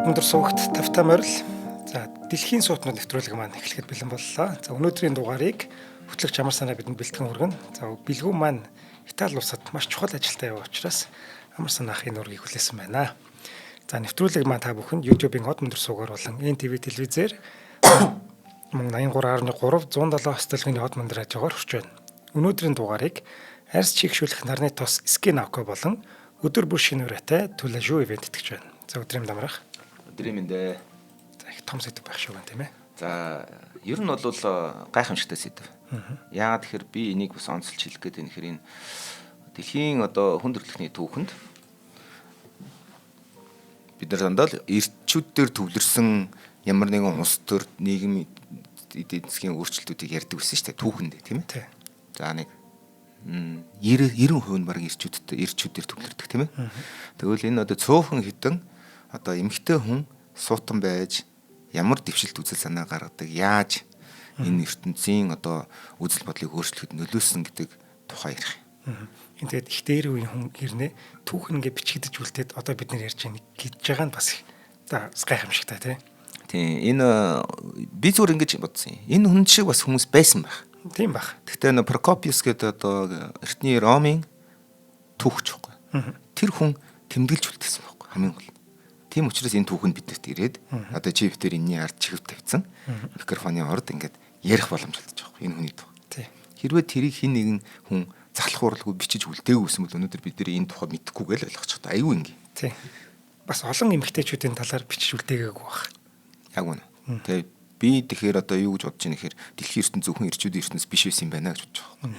Өндөр суугт тавтай морил. За дэлхийн суутнууд нэвтрүүлэг маань эхлэхэд бэлэн боллоо. За өнөөдрийн дугаарыг хөтлөгч амар санаа бидэнд бэлтгэн хүргэнэ. За бэлгүү маань Итали улсад маш чухал ажилтаа яваа учраас амар санаахын нургийг хүлээсэн байна. За нэвтрүүлэг маань та бүхэнд YouTube-ийн хот өндөр суугаар болон NTV телевизээр мөн 83.3 107 хөтөлбөрийн хот өндөр хажуугаар хүрч байна. Өнөөдрийн дугаарыг арьс чигшүүлэх нарны тос Скинавко болон өдөр бүр шинэ ураатай Түлажүү ивент итгэж байна. За өдрийн дамрах. Өдрийн мэндэ. За их том сэдв байх шүү гэн тийм ээ. За ер нь бол гайхамшигтай сэдв. Яагаад тэгэхээр би энийг бас онцолж хэлэх гээд энэ хэрэг дэлхийн хүндрэлтний түүхэнд бид нар дандаа л эрчүүдээр төвлөрсөн ямар нэгэн улс төр нийгэм эдийн засгийн өөрчлөлтүүдийг ярьдаг байсан шүү дээ түүхэнд тийм ээ. За нэг 90% нь баг эрчүүдээр төвлөрдөг тийм ээ. Тэгвэл энэ цөөхөн хитэн эмэгтэй хүн суутан байж ямар дэвшилт үзэл санаа гаргадаг яаж энэ ертөнцийн үзэл бодлыг өөрчлөхөд нөлөөсөн гэдэг тухай ярих юм. Энэ тэгээд их дээр үеийн хүн гэрнээ түүхэн ингээ бичигдэж үлдээд бид нар ярьж гэж байгаа нь бас гайхамшигтай тийм. Энэ би зүгээр ингэж бодсон юм. Энэ хүн шиг бас хүмүүс байсан байх. Тийм байх. Гэхдээ Прокопиус гэдэг эртний Ромын түүхч байхгүй. Тэр хүн тэмдэглэж үлдээсэн байхгүй хамгийн гол. Тийм учраас энэ түүхэнд биднэрт ирээд чи битэр энэний ард чихв тавьсан микрофоны орд ингээд ярих боломж олдож байгаа энэ хүний тухай. Хэрвээ тэрийг хин нэгэн хүн залхууралгүй бичиж үлдээгүй гэсэн бол өнөөдөр бид нэр энэ тухай мэдэхгүй л ойлгочих та аюу ингээ. Тийм. Бас олон эмэгтэйчүүдийн талаар бичиж үлдээгээгүй байх. Яг үнэ. Тэгээ би тэгэхээр юу гэж бодож байна гэхээр дэлхийн ертөнц зөвхөн эрчүүдийн ертөнц биш байсан юм байна гэж бодож байгаа.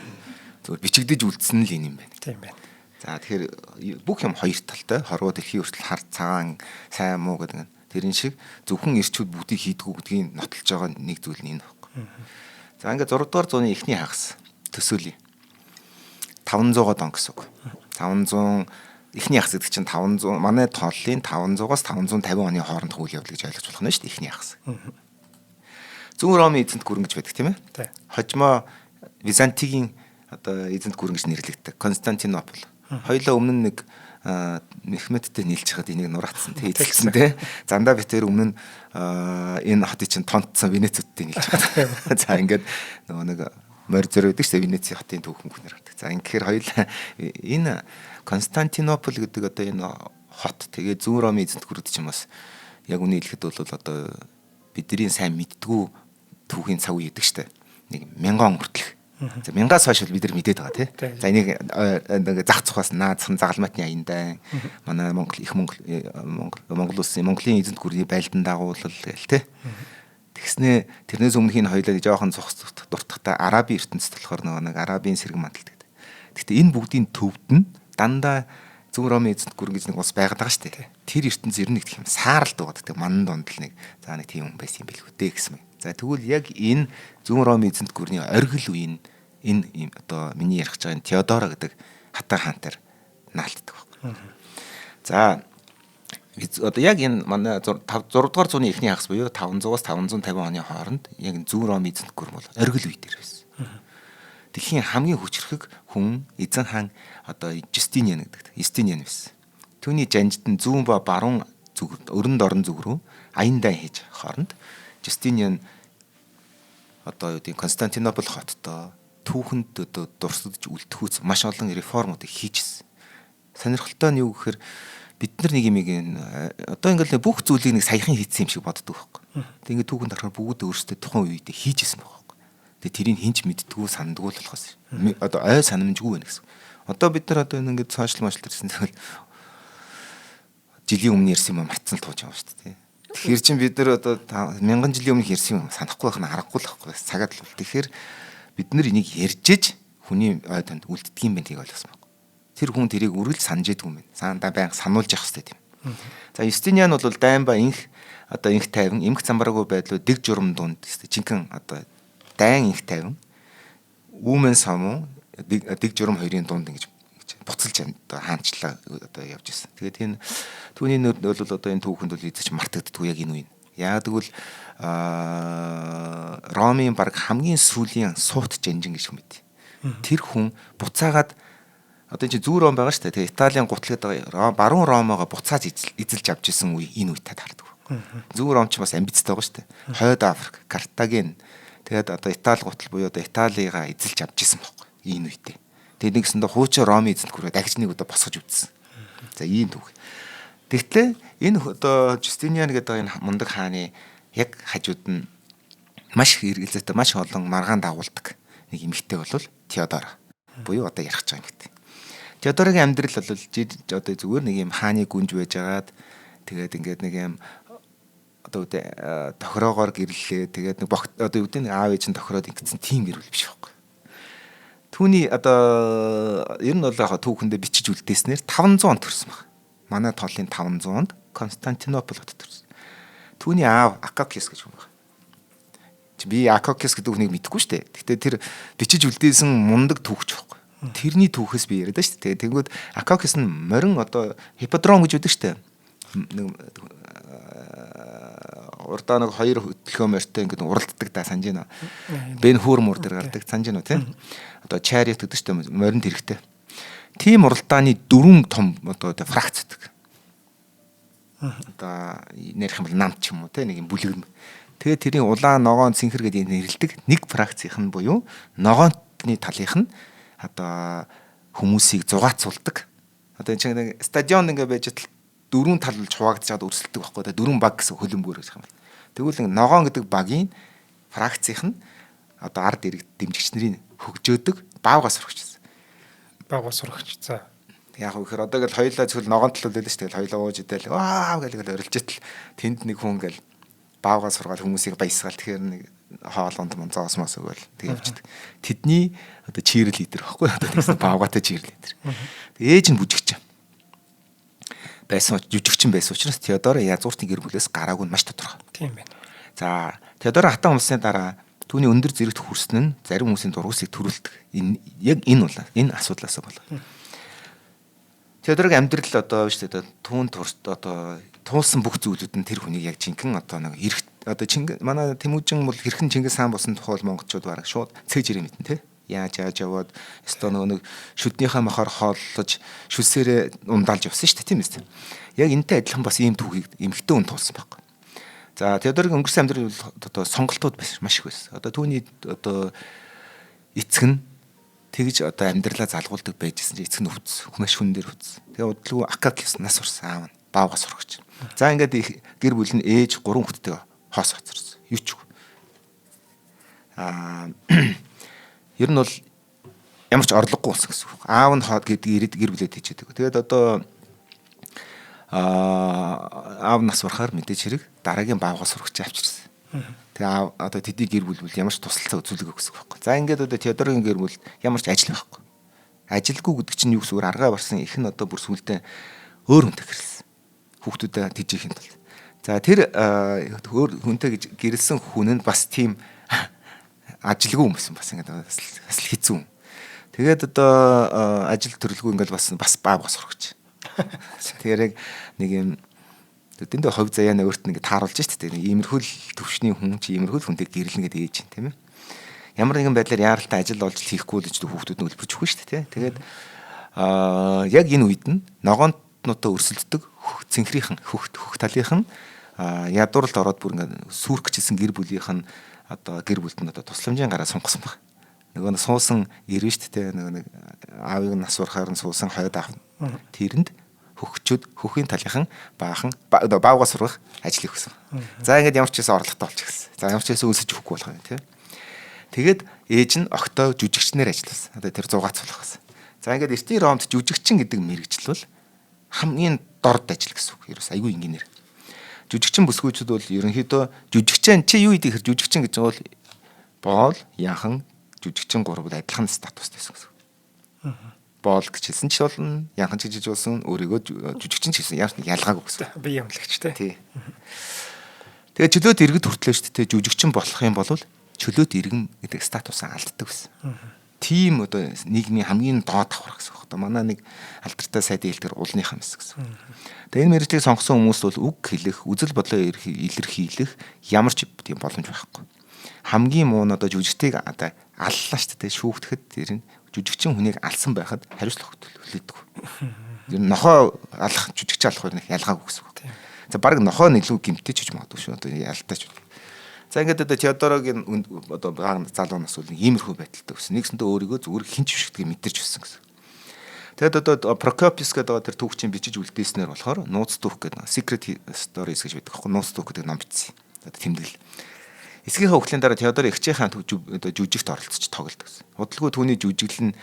Зөвхөн бичигдэж үлдсэн л юм байна. Тийм байна. За тэгэхээр бүх юм хоёр талтай. Хорвоо дэлхийн хүртэл хар цагаан сайн муу гэдэг нь тэрэн шиг зөвхөн эрчүүд бүгдийг хийдгүү гэдгийг нотолж байгаа нэг зүйл нь энэ байхгүй. За ингээд 6 дугаар зууны эхний хагас төсөөлье. 500-аад он гэсэн үг. 500 эхний хагас гэдэг чинь 500 манай тооллын 500-аас 550 оны хооронд үйл явдал гэж ойлгож болох нь шүү дээ эхний хагас. Зүүн Ромын эзэнт гүрэн гэж байдаг тийм ээ. Хожимо Византигийн эзэнт гүрэн гэж нэрлэгддэг. Константинопол. Хоёулаа өмнө нь нэг Мехмедтэй нийлж хаад энийг нураацсан тий эзэлсэн тий. Зандаа битэр өмнө нь энэ хотыг чинь тонтсон Венецуудтэй нийлж хаад. За ингээд нөгөө нэг морь зөр байдаг шүү дээ Венецийн хотын түүх мөхнөр хардаг. За ингээд хоёулаа энэ Константинопол гэдэг энэ хот тэгээ зүүн Ромын эзэнт гүрэн чинь бас яг үнийг хэлэхэд бол бидний сайн мэддгүү түүхийн цаг үе гэдэг шүү дээ. Нэг 1000 он хүртэлх. За 1000-аас хойш бид нар мэдээд байгаа тий. За энийг ингээ зах цухаас наадсан загалмайтны аяндаа манай Монгол улсын Монголын эзэнт гүрний байлдан дагуулал гээл тий. Тэгснээ тэрнээс өмнөх энэ хоёулаа жоохон дуртахтаа Араби ертөнцид болохоор нэг Арабийн сэрэг мандалт гэдэг. Гэхдээ энэ бүгдийн төвд нь дандаа Зүүн Ромын эзэнт гүрэн гэж нэг ус байгаад байгаа шүү дээ. Тэр ертөнц ер нь гэх юм сааралдаг байдаг. Манан донд л нэг тийм хүн байсан юм билүү дээ гэсэн юм. За тэгвэл яг энэ Зүүн Ромын эзэнт гүрний оргил үеийн энэ миний ярих гэж байгаа энэ Теодора гэдэг хатаа хаантаар наалтдаг байна. За яг энэ манай 6 дугаар зууны эхний хагас буюу 500-аас 550 оны хооронд яг Зүүн Ромын эзэнт гүрэн бол оргил үе дээр байсан. Дэлхийн хамгийн хүчрхэг хүн эзэн хаан Justinian гэдэг. Justinian байсан. Түүний жанжид нь зүүн ба баруун зүг өрөнд орон зүг рүү аяндаа хийж хооронд Justinian Константинопол хоттой түүхэнд дурсадж үлдэхүүц маш олон реформуудыг хийжсэн. Сонирхолтой нь юу гэхээр бид нар нэг юм ингээл бүх зүйлийг нэг саяхан хийсэн юм шиг боддог байхгүй. Тэгээд түүхэнд харахаар бүгд өөрсдөө тухайн үедээ хийжсэн байгаа. Тэгээ тэрийг хинч мэддгүү сандгуул болохоос ой санамжгүй байна гэсэн. Бид нар ингээд сошиал машл төрсэн тэгэл жилийн өмнө ярьсан юм мартсан л тууж байгаа шүү дээ. Тэгэхээр чин бид нар 1000 жилийн өмнө ярьсан юм санахгүй байх нь аргагүй л байхгүй. Цагаад л. Тэгэхээр бид нар энийг ярьжээж хүний ой танд үлддэг юм байна тийг ойлгосон баг. Тэр хүн тэрийг үргэлж санаж идэх юм байна. Сандаа байнга сануулж явах хэрэгтэй тийм. За Юстиниан бол дайн ба инх тайван эмх замбараагүй байдлуу дэг журам дунд жинхэнэ дайн инх тайван үүмэн самуу дэг журам хоёрын дунд ингэж буцалж хаанчлаа явж ирсэн. Тэгээд энэ түүний бол энэ түүхэнд бол эзэж мартагддгүй яг энэ үе. Яагаад гэвэл Ромын баг хамгийн сүүлийн суут жанжин гэж юм байд. Тэр хүн буцаагаад чи зүүн Ром байгаа шүү дээ. Тэгээ Италийн гутлагд баруун Ромоогоо буцааж эзэлж авч исэн үе энэ үе таардаг. Зүүн Ром ч бас амбицтай байгаа шүү дээ. Хойд Африк, Картаген тэгээд одоо Итали гутал буюу одоо Италигаа эзэлж авч ирсэн байхгүй. Энэ үедээ. Тэгээд нэгсэндээ хуучин Ромын эзэнт гүрээ дахиж нэг удаа босгож үзсэн. За ийм түүх. Тэгтлээ энэ одоо Justinian гэдэг энэ мундаг хааны яг хажууд нь маш их эргэлзээтэй маш олон маргаан дагуулдаг нэг эмэгтэй бол Теодор буюу одоо ярих гэж байгаа эмэгтэй. Теодорогийн амьдрал бол одоо зүгээр нэг юм хааны гүнж байжгаад тэгээд ингээд нэг юм одоо үдэ тохироогоор гэрлээ тэгээд нэг одоо үдэ нэг аав ээж нь тохироод ингэсэн тийм гэрэл биш байхгүй. Түүний одоо ер нь бол яг түүхэндээ бичиж үлдээснээр 500 онд төрсөн баг. Манай тоолын 500 онд Константинопол хотод төрсөн. Түүний аав Акакиус гэж хүн байна. Би Акакиус гэдэг хүнийг мэдэхгүй шүү дээ. Гэхдээ тэр бичиж үлдээсэн мундаг түүхч байхгүй. Тэрний түүхээс би яриад шүү дээ. Тэнгүүд Акакиус нь морин одоо хиподром гэж үүдэг шүү дээ. Урдаа нэг 2 хөдөлгөөн морьтой ингээд уралддаг та санаж байна. Бен Хур мөр дээр гардаг санаж байна тийм. Одоо chariot гэдэг шүү дээ моринд хэрэгтэй. Тим уралдааны 4 том одоо фракц гэдэг. Одоо нэрх юм бол нам ч юм уу тийм нэг юм бүлгэрм. Тэгээд тэрийн улаан ногоон цэнхэр гэдэг нэрлдэг нэг фракцийнх нь буюу ногооны талынх нь одоо хүмүүсийг зугаацуулдаг. Одоо энэ чинь стадион ингээ байж тал 4 тал хуваагдчихад өрсөлдөг байхгүй да 4 баг гэсэн хөлбөмбөр гэж юм. Тэгвэл ногоон гэдэг багийн фракцийнх нь одоо ард иргэд дэмжигч нарын хөгжөөдөг баавгаас сурагч. Баавгаас сурагч. За. Яг үхээр одоо ингээл хоёлаа зөвхөн ногоон тал үлээлээ шүү дээ. Хоёлаа ууж идэл ваа гэл орилж идэл тэнд нэг хүн ингээл баавгаас сургаал хүмүүсийг баясгаал тэгэхээр нэг хоолонд монцоос мос өгөөл тэг явждаг. Тэдний одоо чирэл лидер байхгүй одоо тэгсэн баавгатай чирэл лидер. Ээж нь бүжигч байсан жүжигчин байсан учраас Теодор язгууртын гэр бүлээс гараагүй нь маш тодорхой. Тийм байна. За Теодор хатан улсны дараа түүний өндөр зэрэгт хүрсэн нь зарим хүмүүсийн дургуусыг төрүүлдэг. Яг энэ бол энэ асуудлаас болов. Теодоргийн амьдрал одоо биш үү түүн турт одоо туулсан бүх зүйлүүд нь тэр хүнийг яг жинхэнэ одоо нэг эрх одоо манай Тэмүүжин бол хэрхэн Чингис хаан болсон тухай монголчууд бараг шууд цээж ирээ мэднэ те. Яаж яваад өстой нэг шүднийхээ махаар хооллож шүлсээрээ ундаалж явсан шүү дээ тийм ээ. Яг энэтэй адилхан бас ийм түүхийг эмхтэн хүн туулсан байхгүй. За Теодоргийн өнгөрсөн амьдрал бол одоо сонголтууд маш их байсан. Одоо түүний одоо эцэг нь тэгж одоо амьдралаа залгуулдаг байжсэн чинь эцэг нь өвдсөн. Хүмүүс хүн дээр өвдсөн. Тэгээ удалгүй Акакиус нас урсан аав нь баавгаас сурагч. За ингээд гэр бүл нь ээж 3 хүүхэдтэй хоос хоцорсон. Юу ч. Ер нь бол ямар ч орлогогүй болсон гэсэн үг. Аав нь гэдэг гэр бүлээд хийжээдэг. Тэгээд одоо аав нас барахаар мэдээж хэрэг дараагийн баавгаас сурагч авчирсан. Тэгээ аав одоо тэдний гэр бүл ямар ч тусалцаа үзүүлэхгүй гэсэн үг байхгүй. За ингээд одоо Теодоргийн гэр бүл ямар ч ажил байхгүй. Ажилгүй гэдэг чинь юу гэсэн үг аргаа барсан их нь одоо бүр сүултээ өөр хүнтэй гэрэлсэн. Хүүхдүүдэд тийжихийн тулд. За тэр өөр хүнтэй гэж гэрэлсэн хүн нь бас тийм ажилгүй юм байсан бас ингээд бас хэцүү. Тэгээд одоо ажил төрөлгүй ингээд бас баавгаас сурагч. Тэгэхээр яг нэг юм тэндээ ховь заяана өөрт нь ингээд тааруулж штэ тийм иймэрхүү төвшний хүн чи иймэрхүү хүнтэй гэрлэн гэдэг ээж юм тийм ээ. Ямар нэгэн байдлаар яаралтай ажил олж хийхгүй л гэж хүүхдүүд нь үлбэрч өгнө штэ тийм. Тэгээд яг энэ үед нь ногоонтнуудаа өрсөлддөг цэнхрийнхэн хөх талынхан ядууралд ороод бүр ингээд сүрхчихсэн гэр бүлийнх нь одоо гэр бүлд нь одоо тусламжийн гараа сунгасан баг. Нөгөө нь суусан ирвэ штэ те нөгөө нэг аавыг нас урахаар нь суусан хойд аав. Тэрэнд хөгчөд хөхийн талынхан баахан баавгаас сурах ажил хийсэн. За ингээд ямар ч гэсэн орлоготой болчихсон. За ямар ч гэсэн өсөж өгөхгүй болох юм те. Тэгээд ээж нь огтоо жүжигчнэр ажилласан. Одоо тэр зугаацуулах байсан. За ингээд эртний Ромд жүжигчин гэдэг мэргэжил бол хамгийн дорд ажил гэсэн үг. Ерөөс айгүй инженер. Жүжигчин бүсгүйчүүд бол ерөнхийдөө жүжигчин чи юу идэх хэр жүжигчин гэж бол боол, яхан, жүжигчин гурав адилхан статустай гэсэн үг. Боол гэж хэлсэн ч болно, яхан ч гэж болсон, өөрийгөө жүжигчин ч хэлсэн ямар ч ялгаагүй гэсэн. Би ямлагчтай. Тий. Тэгээ чөлөөт иргэд хүртлээ шүү дээ. Жүжигчин болох юм бол чөлөөт иргэн гэдэг статусаа алддаг гэсэн. Тийм одоо нийгмийн хамгийн доод давхар гэсэн үг. Одоо манай нэг алдартай сайдын хэлдгэр уулныхаа мэс гэсэн. Тэгээ энэ мэргэжлийг сонгосон хүмүүс бол үг хэлэх, үзэл бодлоо илэрхийлэх ямар ч тийм боломж байхгүй. Хамгийн муу нь одоо жүжигчдийг одоо аллаа шүү дээ. Шүүгдэхэд тэр нь жүжигчин хүнийг алсан байхад хариуцлага хүлээдэг. Ер нь нохоо алах, жүжигч алах хоёр нэг ялгаагүй гэсэн үг. За баг нохоо илүү гимтэй ч гэж магадгүй шүү. Одоо ялтаач. За ингээд одоо Теодорогийн одоо бага залуу нас үл иймэрхүү байдалтай өссөн. Нэгсэндээ өөрийгөө зүгээр хинч бишгдгийг мэдэрч өссөн гэсэн. Тэгэд одоо Прокопиус гэдэг тэр түүхчийн бичиж үлдээснээр болохоор нууц түүх гэдэг Secret Stories гэж байдаг. Нууц түүх гэдэг ном бичсэн. Одоо тэмдэглэл. Эсгийнхээ хөгжлийн дараа Теодор эгчийнхаа одоо жүжигт оролцож тоглолт гэсэн. Удалгүй түүний жүжиглэл нь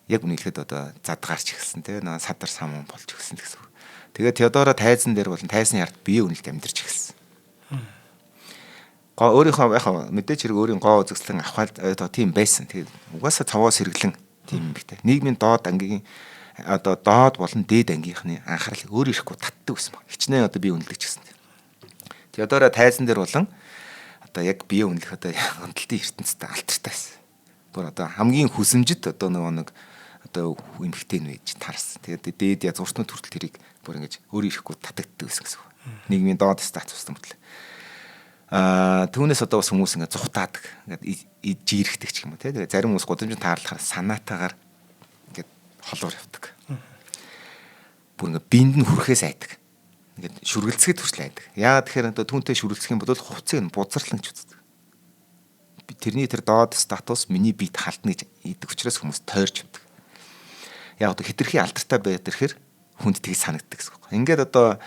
яг үнэхээр одоо задгаарч эхэлсэн тийм нэг садар самун болж эхэлсэн гэсэн. Тэгээд Теодоро тайзан дээр болон тайзны ард бие үнэлт амьдарч эхэлсэн. Өөрийнхөө яг мэдээч хэрэг өөрийн гоо үзэсгэлэн авахал одоо тийм байсан. Тэгээд угаасаа цавоос хэрэглэн тийм юм бихтэй. Нийгмийн доод ангийн одоо доод болон дээд ангийнхны анхаарлыг өөр ирэхгүй татдаг байсан баг. Хичнээн одоо бие үнэлдэг гэсэн. Теодоро тайзан дээр болон одоо яг бие үнэлэх одоо гомдлтын ертөнцид алтартай байсан. Бүр одоо хамгийн хүсэмжит одоо нэг одоо эмхтэй нь байж таарсан. Тэгээд дээд язгууртнууд хүртэл тэрийг бүр ингэж өөр ирэхгүй татагддаг байсан гэсэн. Нийгмийн доод статустай мөртлөө. Түүнээс одоо бас хүмүүс ингэ зүхтаадаг. Ингээд жирэхдэг ч юм уу тий. Тэгээд зарим хүмүүс гудамжинд таарлахаар санаатаагаар ингээд холоор явдаг. Бүр ингэ биед нь хүрэхээс айдаг. Ингээд шүргэлцгээд хүртэл айдаг. Яагаад тэгэхээр одоо түүнтэй шүргэлцэх юм бол хувцсыг нь бузарлан гэж үздэг. Тэрний тэр доод статус миний биед халтна гэж идэг учраас хүмүүс тойрч явдаг. Яг одоо хитрхи алдартай байдаг хэрэг хүнд тийг санагддаг гэсэн үг. Ингээд одоо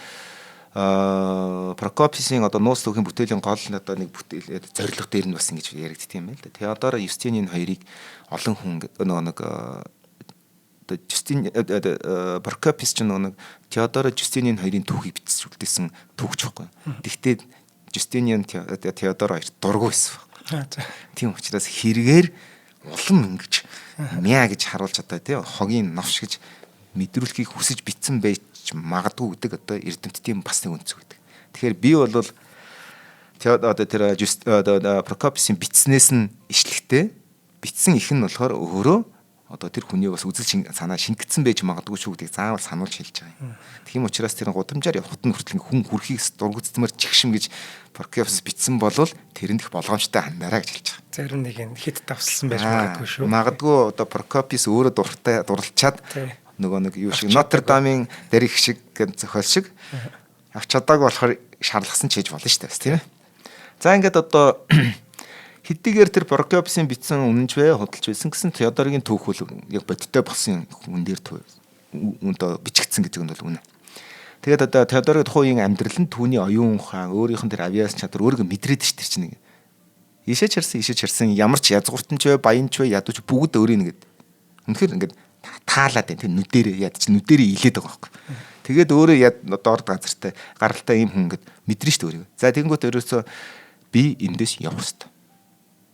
Прокопиусын одоо нууц түүхийн бүтээлийн гол нь одоо нэг бүтээл зорилго дээр нь бас ингэж яригддаг юм байна л да. Теодоро Юстиний хоёрыг олон хүн нэг одоо Юстин Прокопиус ч нэг Теодоро Юстиний хоёрын түүхийг бичиж үлдээсэн түүхч байхгүй. Гэхдээ Юстиний Теодоро хоёр дургүй байсан. Тийм учраас хэрэгээр улам ингэж мяа гэж харуулж одоо тий хогийн новш гэж мэдрүүлэхийг хүсэж битсэн байж магадгүй гэдэг одоо эрдэмтдийн бас нэг үнцэг гэдэг. Тэгэхээр би бол одоо тэр Прокопиусын бичснээс нь ишлэхтэй бичсэн их нь болохоор өөрөө одоо тэр хүний бас үзэл санаа шингэсэн байж магадгүй шүү гэдгийг заавал сануулж хэлж байгаа юм. Тийм учраас тэр гудамжаар явахт нь хүртэл хүн хүрхийг дургуцтмар чигшим гэж Прокопиус бичсэн болвол тэрэнд их болгоомжтой хандараа гэж хэлж байгаа. Зарим нэг нь хит давсалсан байж магадгүй шүү. Магадгүй одоо Прокопиус өөрөө дурлалчаад нөгөө нэг юу шиг Нотр-Дамын дэрх шиг гэн зохиол шиг авч чадаагүй болохоор шаарлгасан ч хийж болно шүү дээ тийм ээ. За ингээд одоо хэдийгээр тэр Прокопиусын бичсэн үнэнч вэ худалч байсан гэсэн Теодорогийн түүх бол яг бодиттой болсон хүн дээр одоо бичигдсэн гэдэг нь бол үнэ. Тэгээд одоо Теодорогийн тухайн амьдрал нь түүний оюун ухаан өөрийнх нь тэр авиас чадвар өөрийгөө мэдрээд ш тэр чинь нэг ишээ чарсан ямар ч язгууртан ч вэ баян ч вэ ядууч бүгд өөрийн нэгэд үнэхээр ингээд таалаад байна тийм нүдэрээ яд чи нүдэрээ илээд байгаа байхгүй. Тэгээд өөрөө дорд газартай гаралтай юм хүн ингээд мэдэрнэ шүү дээ өөрийгөө. За тэгэнгүүт ерөөсөө би эндээс явах хэрэгтэй.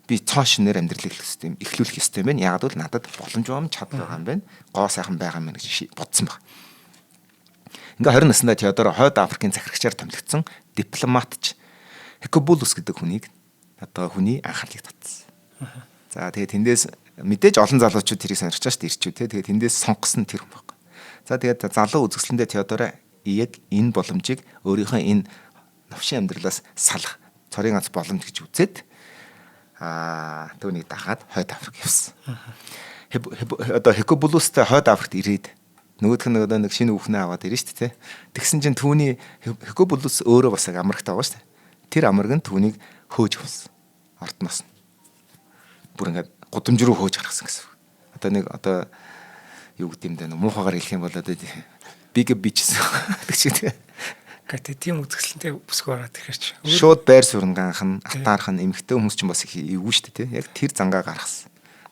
Би цааш нэр амьдрал эхлүүлэх ёстой юм байна. Яг бол надад боломж юм чадвар байгаа юм байна. Гоо сайхан байгаа юм гэж бодсон баг. Ингээ 20 наснда Теодоро Хойд Африкийн захирагчаар томилогдсон дипломатч Хекобулус гэдэг хүнийг одоо хүний анхаарлыг татсан. За тэгээд тэндээс мэдээж олон залуучууд тэрийг сонирхож шүү дээ ирчүү те. Тэгээд тэндээс сонгосон тэр хүн баг. За тэгээд залуу үзэсгэлэндээ Теодоро яг энэ боломжийг өөрийнхөө энэ новшин амьдралаас салах цорын ганц боломж гэж үзээд түүнийг дагаад Хойд Африк явсан. Одоо Хекобулустай Хойд Африкт ирээд нөгөөх нь нэг шинэ хүүхнээ аваад ирнэ шүү дээ. Тэгсэн чинь түүний Хекобулус өөрөө бас амрагт байгаа шүү дээ. Тэр амраг нь түүнийг хөөж авсан. Ортноос нь. Бүр ингээд гудамж руу хөөж гаргасан гэсэн. Одоо нэг юу гэдэг юм бэ? Муухагаар хэлэх юм бол одоо big bitches гэдэг шиг. Гэтэ тийм үзэсгэлэнтэй бүсгүй ороод ирэхэр чи. Шууд байр суурингаанх нь атаарх нь эмэгтэй хүмүүс ч бас их эвгүй шүү дээ. Яг тэр зангаа гаргасан.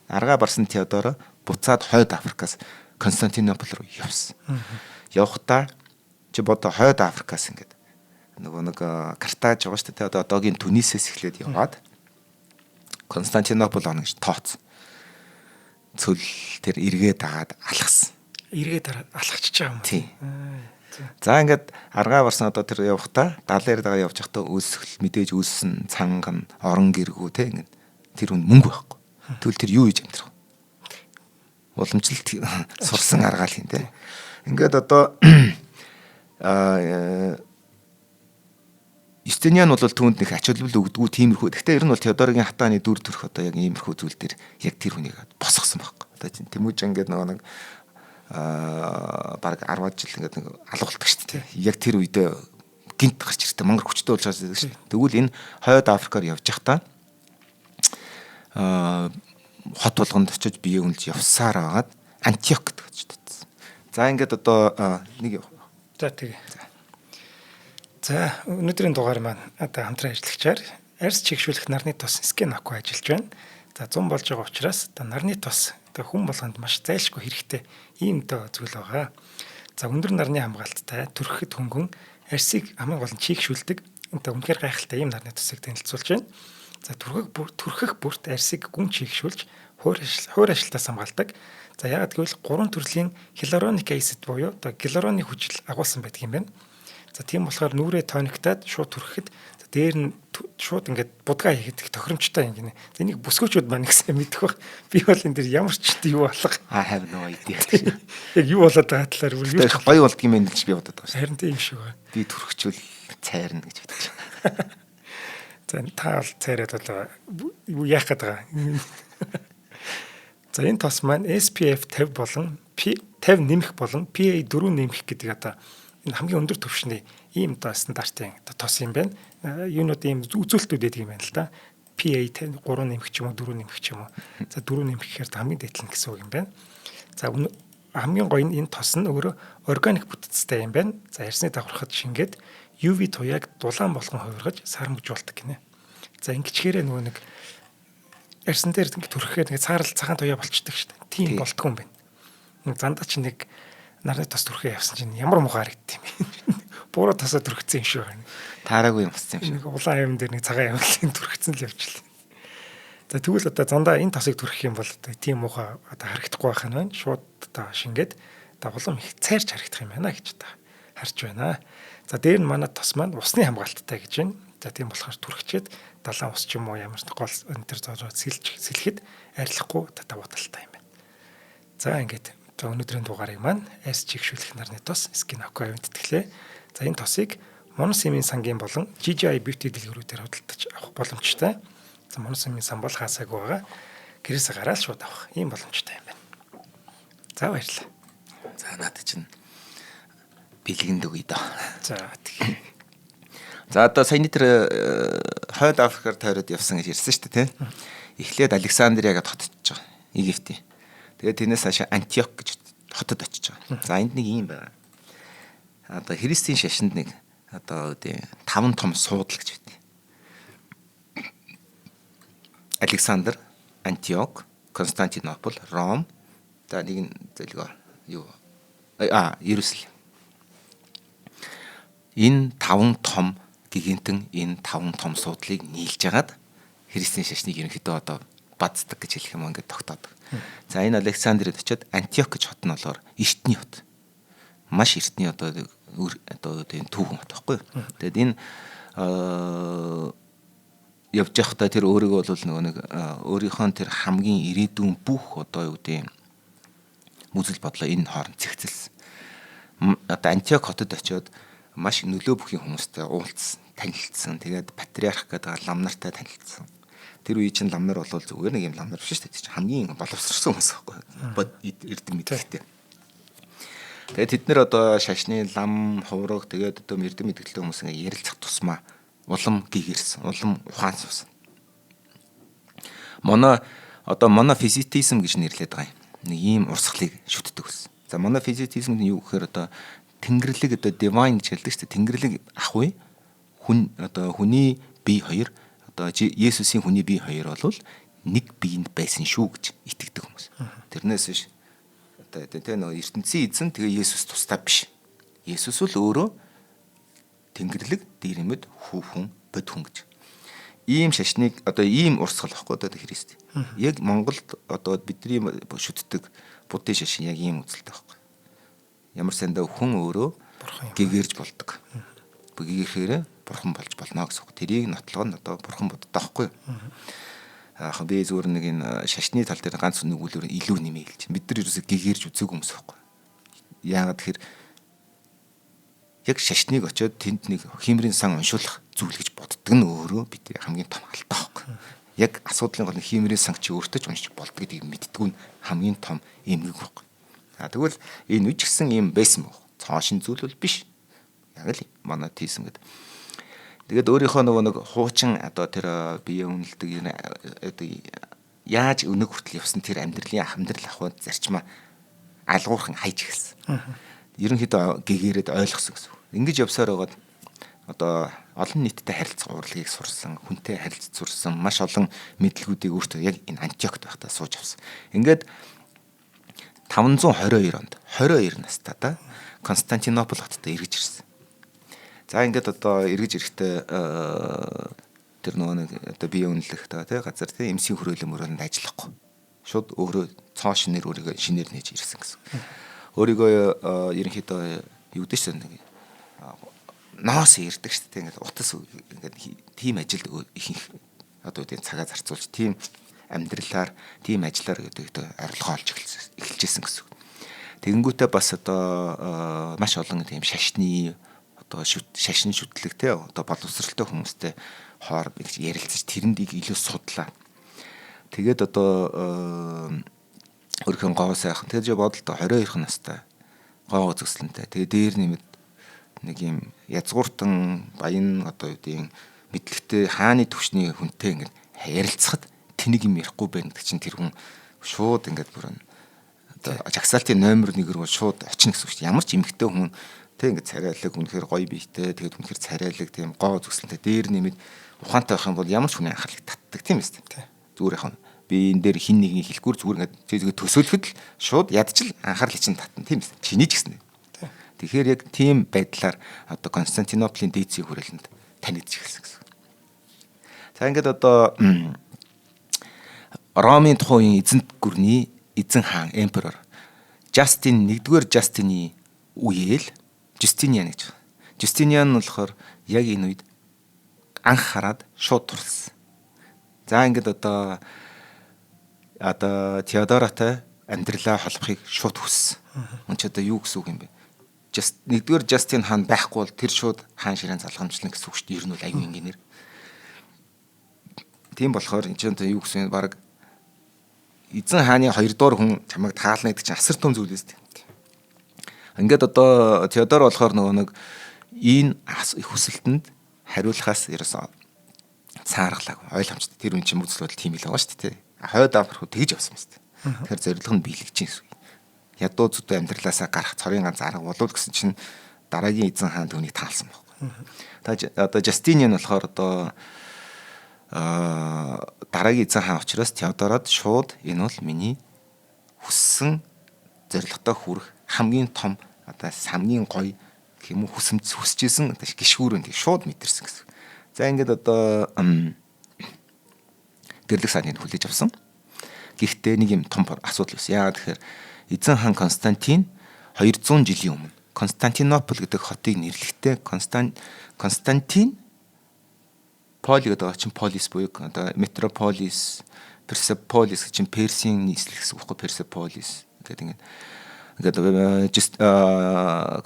Аргаа барсан Теодоро буцаад Хойд Африкаас Константинопол руу явсан. Явхдаа чи бодо Хойд Африкаас ингээд нөгөө нэг Картаж байгаа шүү дээ. Одоо одоогийн Тунисээс эхлээд яваад Константинопол орно гэж тооцсон. Цөл тэр эргээ дагаад алхсан. Эргээ дараад алхачихж байгаа юм. Тийм. За ингээд аргаа барсан одоо тэр явхдаа далаар дагаа явж байхдаа өсгөл мэдээж өссөн цанган орон гэргүү те ингээд тэр хүн мөнгө байхгүй. Тэгвэл тэр юу хийж амьдрах вэ? Уламжлалт сурсан аргаал юм те. Ингээд одоо Юстиниан бол түүнд нэг ач холбогдол өгдөггүй тиймэрхүү. Гэхдээ ер нь бол Теодорогийн хатааны дүр төрх одоо яг иймэрхүү зүйл дээр яг тэр хүнийг босгосон байхгүй. Одоо Тэмүүж ингээд нэг баг 10 жил ингээд нэг алгуулдаг шүү дээ. Яг тэр үедээ гинт гарч ирдэг мангар хүчтэй болж байгаа шүү дээ. Тэгвэл энэ хойд Африкаар явж байхдаа хот болгонд очиж бие үнэлж явсаар агаад Антиох гэдэг очиж татсан. За ингээд одоо нэг За тэгээ. За өнөөдрийн дугаар маань одоо хамтран ажиллагчаар арьс чигшүүлэх нарны тус Скинакко ажиллаж байна. За 100 болж байгаа учраас одоо нарны тус одоо хүн болгонд маш зайлшгүй хэрэгтэй ийм доо зүйл байгаа. За өндөр нарны хамгаалттай төрөхөд хөнгөн арьсыг хамгийн гол нь чигшүүлдэг. Одоо үнэхээр гайхалтай ийм нарны тусыг танилцуулж байна. За төрхөх бүрт арьсыг гүн чигшүүлж хуур ажилтаас хамгаалдаг. За яагаад гэвэл 3 төрлийн хилороник acid буюу одоо гиалуроны хүчил агуулсан байдаг юм байна. За тийм болохоор нүрээ тониктаад шууд төрөхөд дээр нь шууд ингээд будгаа хийгээд тохиромжтой юм гинэ. За энийг бүсгүүчүүд маань их сайн мэдэх бах. Би бол энэ дэр ямар ч юу болох. have no idea. Яг юу болоод байгаа талаар бүр юу гоё болдго юм гэж би бодод байгаа. Харин тийм шүү. Би төрөхчүүл цайрна гэж бодож байна. За та бол цайраад юу яах гээд байгаа. За энэ тос маань SPF 50 болон 50 нэмэх болон PA 4 нэмэх гэдэг одоо энэ хамгийн өндөр түвшний ийм одоо стандартын тос юм байна. Юунууд ийм үзүүлэлтүүд байдаг юм байна л да. PA 3 нэмэх ч юм уу 4 нэмэх ч юм уу. За 4 нэмэх гэхээр хамгийн дээдлэн гэсэн үг юм байна. За хамгийн гоё нь энэ тос нь өөрөө органик бүтэцтэй юм байна. За арьсны давхархад шингээд UV туяаг дулаан болгон хувиргаж сармжуулдаг гинэ. За ингэчгээрээ нөгөө нэг арьсан дээр ингэ төрөхээр ингэ цаарал цагаан туяа болчдөг шүү дээ. Тийм болтгүй юм байна. Зандаа чи нэг нарны тос төрхөө явсан чинь ямар мухаар гэдэг юм. Буураа тосоо төрөгцсөн юм шүү. Таараагүй юм болсон юм шиг. Нэг улаан юм дээр нэг цагаан явдлын төрөгцсөн л явчихлаа. За тэгвэл одоо зандаа энэ тосыг төрөх юм бол одоо тийм муухай одоо харагдахгүй байх нь байна. Шууд одоо шингээд одоо улам их цайрч харагдах юм байна гэж одоо харж байна. За дээр нь манай тос маань усны хамгаалттай гэж байна. За тийм болохоор түрхчээд далайн ус ч юм уу ямар гол энэ төр зороо сэлэхэд арилахгүй давуу талтай юм байна. За ингээд өнөөдрийн дугаарыг маань арьс чигшүүлэх нарны тос Скинакко мэдтгэлээ. За энэ тосыг Моносемийн сангийн болон GGI Beauty дэлгүүрүүдээр худалдаж авах боломжтой. За Моносемийн сан бол хаасаагүй байгаа. Гэрээсээ гараад шууд авах ийм боломжтой юм байна. За баярлалаа. За надад чинь бэлгэнд өгье доо. За тийм. За одоо саяны тэр хойд Африкаар тойроод явсан гэж ярьсан шүү дээ, тийм. Эхлээд Александрияга хотод байгаа. Египтийн. Тэгээд тэрнээс хашаа Антиох гэж хотод очиж байгаа. За энд нэг юм байна. Одоо Христийн шашинд нэг одоо үгүй 5 том суудал гэж байдаг. Александр, Антиох, Константинопол, Ром, за нэг зэлгөө юу Иерусалим. Энэ 5 том гигантэн энэ 5 том суудлыг нийлж агаад Христийн шашныг ерөнхийдөө одоо баддаг гэж хэлэх юм ингээд тогтоодог. За энэ Александрид очиод Антиох гэж хот нь болохоор эртний хот. Маш эртний одоо энэ түүхэн хот байхгүй. Тэгэд энэ явж явахдаа тэр өөрийгөө бол нөгөө нэг өөрийнхөө тэр хамгийн ирээдүйн бүх одоо юу гэдэг үзэл бодлоо энэ хооронд зэгцэлсэн. Одоо Антиох хотод очиод маш нөлөө бүхий хүмүүстэй уулзсан, танилцсан. Тэгээд патриарх гэдэг лам нартай танилцсан. Тэр үе чинь лам нар бол зүгээр нэг юм лам нар биш шүү дээ. Хамгийн боловсрсон хүмүүс байхгүй. Бод эрдэм мэдээлэлтэй. Тэгээд тэд нэр одоо шашны лам, хувраг тэгээд одоо эрдэм мэдээлэлтэй хүмүүс ингээ ярилцах тусмаа улам гэгэрсэн, улам ухаан суусан. Монофизитизм гэж нэрлэдэг байгаа юм. Нэг ийм урсгалыг шүтдэг байсан. За монофизитизм нь юу гэхээр одоо тэнгэрлэг одоо divine гэж хэлдэг шүү дээ. Тэнгэрлэг ахгүй хүн одоо хүний бие хоёр одоо Есүсийн хүний бие хоёр бол нэг биеинд байсан шүү гэж итгэдэг хүмүүс. Тэрнээс биш одоо тэ нөгөө ертөнцийн эзэн тэгээ Есүс тусдаа биш. Есүс бол өөрөө тэнгэрлэг дээрэмэд хүүхэн бод хүн гэж. Ийм шашныг одоо ийм урсгал واخгүй одоо Христ. Яг Монголд одоо бидний шүтдэг буддийн шашин яг ийм үзэлтэй واخгүй. Ямар сандаа хүн өөрөө гэгэрж болдог. Гэгэрхээр бурхан болж болно гэсэн үг. Тэрийг нотлого нь одоо бурхан боддог байхгүй. Яг би зүгээр нэг энэ шашны тал дээр ганц нүгүүлээр илүү нэмээ хэлж. Бид нар ерөөсөө гэгэрж үзээгүй хүмүүс байхгүй. Яагаад тэгэхээр яг шашныг очиод тэнд нэг хиймрийн сан уншуулах зүйл гэж боддог нь өөрөө бид хамгийн том алдаа байхгүй. Яг асуудлын гол нь хиймрийн сан чи өөртөө ч уншиж болдог гэдгийг мэддэггүй нь хамгийн том эмгэг байхгүй. Тэгвэл энэ үе ч гэсэн юм байсан баг. Цоошин зүйл бол биш. Яг л монотеизм гэдэг. Тэгээд өөрийнхөө нөгөө нэг хуучин одоо тэр бие үнэлдэг одоо яаж өнөг хүртэл явсан тэр амьдрал ахуйд зарчмаа алгуурхан хайж эхэлсэн. Ерөнхийдөө гэгээрээд ойлгосон гэсэн. Ингэж явсаар байгаад одоо олон нийттэй харилцах урлагийг сурсан, хүнтэй харилцаж сурсан, маш олон мэдлгүүдийг өөртөө яг энэ Антиохт байхдаа сууж авсан. Ингээд 522 онд 22 настайдаа Константинопол хотод эргэж ирсэн. За ингээд одоо эргэж ирэхдээ тэр нөгөө нэг одоо бие үнэлэх тий газар тий эмсийн хөрөөлөн мөрөнд ажиллахгүй. Шууд өөрөө цоо шинээр өөрийгөө шинээр нээж ирсэн гэсэн. Өөрийгөө ерөнхийдөө юу гэдэг чинь нэг ноос ирдэг шүү дээ. Ингээд утас ингээд тийм ажилд их одоо үгүй цагаа зарцуулж тийм амьдралаар тийм ажиллаар гэдэг арилгаа олж эхэлжсэн гэсэн. Тэгэнгүүтээ бас одоо маш олон тийм шашны одоо шашин шүтлэг те одоо боловсралтай хүмүүстэй хоор ярилцаж тэрэндийг илүү судлаа. Тэгээд одоо өөрхөн гоо сайхан тэгээд бодолтой 22 настай гоо зөвслөнтэй. Тэгээд дээр нэмэд нэг юм язгууртан баян одоо үеийн мэдлэгтэй хааны төвшний хүнтэй ингээд ярилцахад тэнийг юм ярихгүй байх гэдэг чинь тэр хүн шууд ингээд бүр одоо жагсаалтын номер 1 рүү шууд очно гэсэн үг шүү дээ. Ямар ч эмэгтэй хүн тэг ингээд царайлаг үнэхээр гоё биетэй тэгээд үнэхээр царайлаг тийм гоо зөвслөнтэй дээр нэмэд ухаантай байх юм бол ямар ч хүний анхаарлыг татдаг тийм ээ. Зүгээр яхан би энэ дээр хин нэгний хэлэхгүйр зүгээр ингээд төсөөлөхөд л шууд ядчил анхаарлыг чинь татна тийм ээ. Чиний ч гэсэн. Тэгэхээр яг тийм байдлаар одоо Константинополийн дээдсийн хүрээлэнд танигдж эхэлсэн гэсэн. За ингээд одоо Ромын тухайн эзэнт гүрний эзэн хаан эмперор Жастин 1-р Жастины үеэл Жустиниан гэж. Жустиниан нь болохоор яг энэ үед анх хараад шууд турласан. За ингээд одоо Теодоротой амьдралаа холбохыг шууд хүссэн. Мөн ч одоо юу гэсэн үг юм бэ? 1-р Жастин хаан байхгүй бол тэр шууд хаан ширээн залгамжлна гэсэн үг шүү дээ. Ер нь бол аюу ингээнээр. Тийм болохоор энэ ч одоо юу гэсэн баг эзэн хааны 2-р хүн чамайг таална гэдэг чинь асар том зүйл үстэй. Ингээд одоо Теодор болохоор нөгөө нэг энэ хүсэлтэнд хариулахаас ерөөсөө цааргалаг ойлгомжтой. Тэр үн чинь үзэл бодол тийм л байгаа шүү дээ. Хойд аврах тэгж авсан юм шүү дээ. Тэгэхээр зорилго нь биелэгч юм шүү. Ядуу зүдэ амьдралаасаа гарах цорын ганц арга болов гэсэн чинь дараагийн эзэн хаан түүнийг таалсан байхгүй. Одоо Жастиниан болохоор одоо дараагийн эзэн хаан учраас Теодород шууд энэ бол миний хүссэн зорилготой хүрэх хамгийн том одоо хамгийн гоё гэх юм уу хүсэжсэн одоо гişгүүрэн тийм шууд мэдэрсэн гэсэн. За ингээд одоо гэрлэх саадыг хүлээж авсан. Гэхдээ нэг юм том асуудал байсан. Яагаад тэгэхээр эзэн хаан Константин 200 жилийн өмнө Константинопол гэдэг хотыг нэрлэхдээ Константин Поли гэдэг чинь полис буюу одоо метрополис, Персеполис чинь Персийн нийслэл гэсэн үг байхгүй Персеполис гэдэг ингээд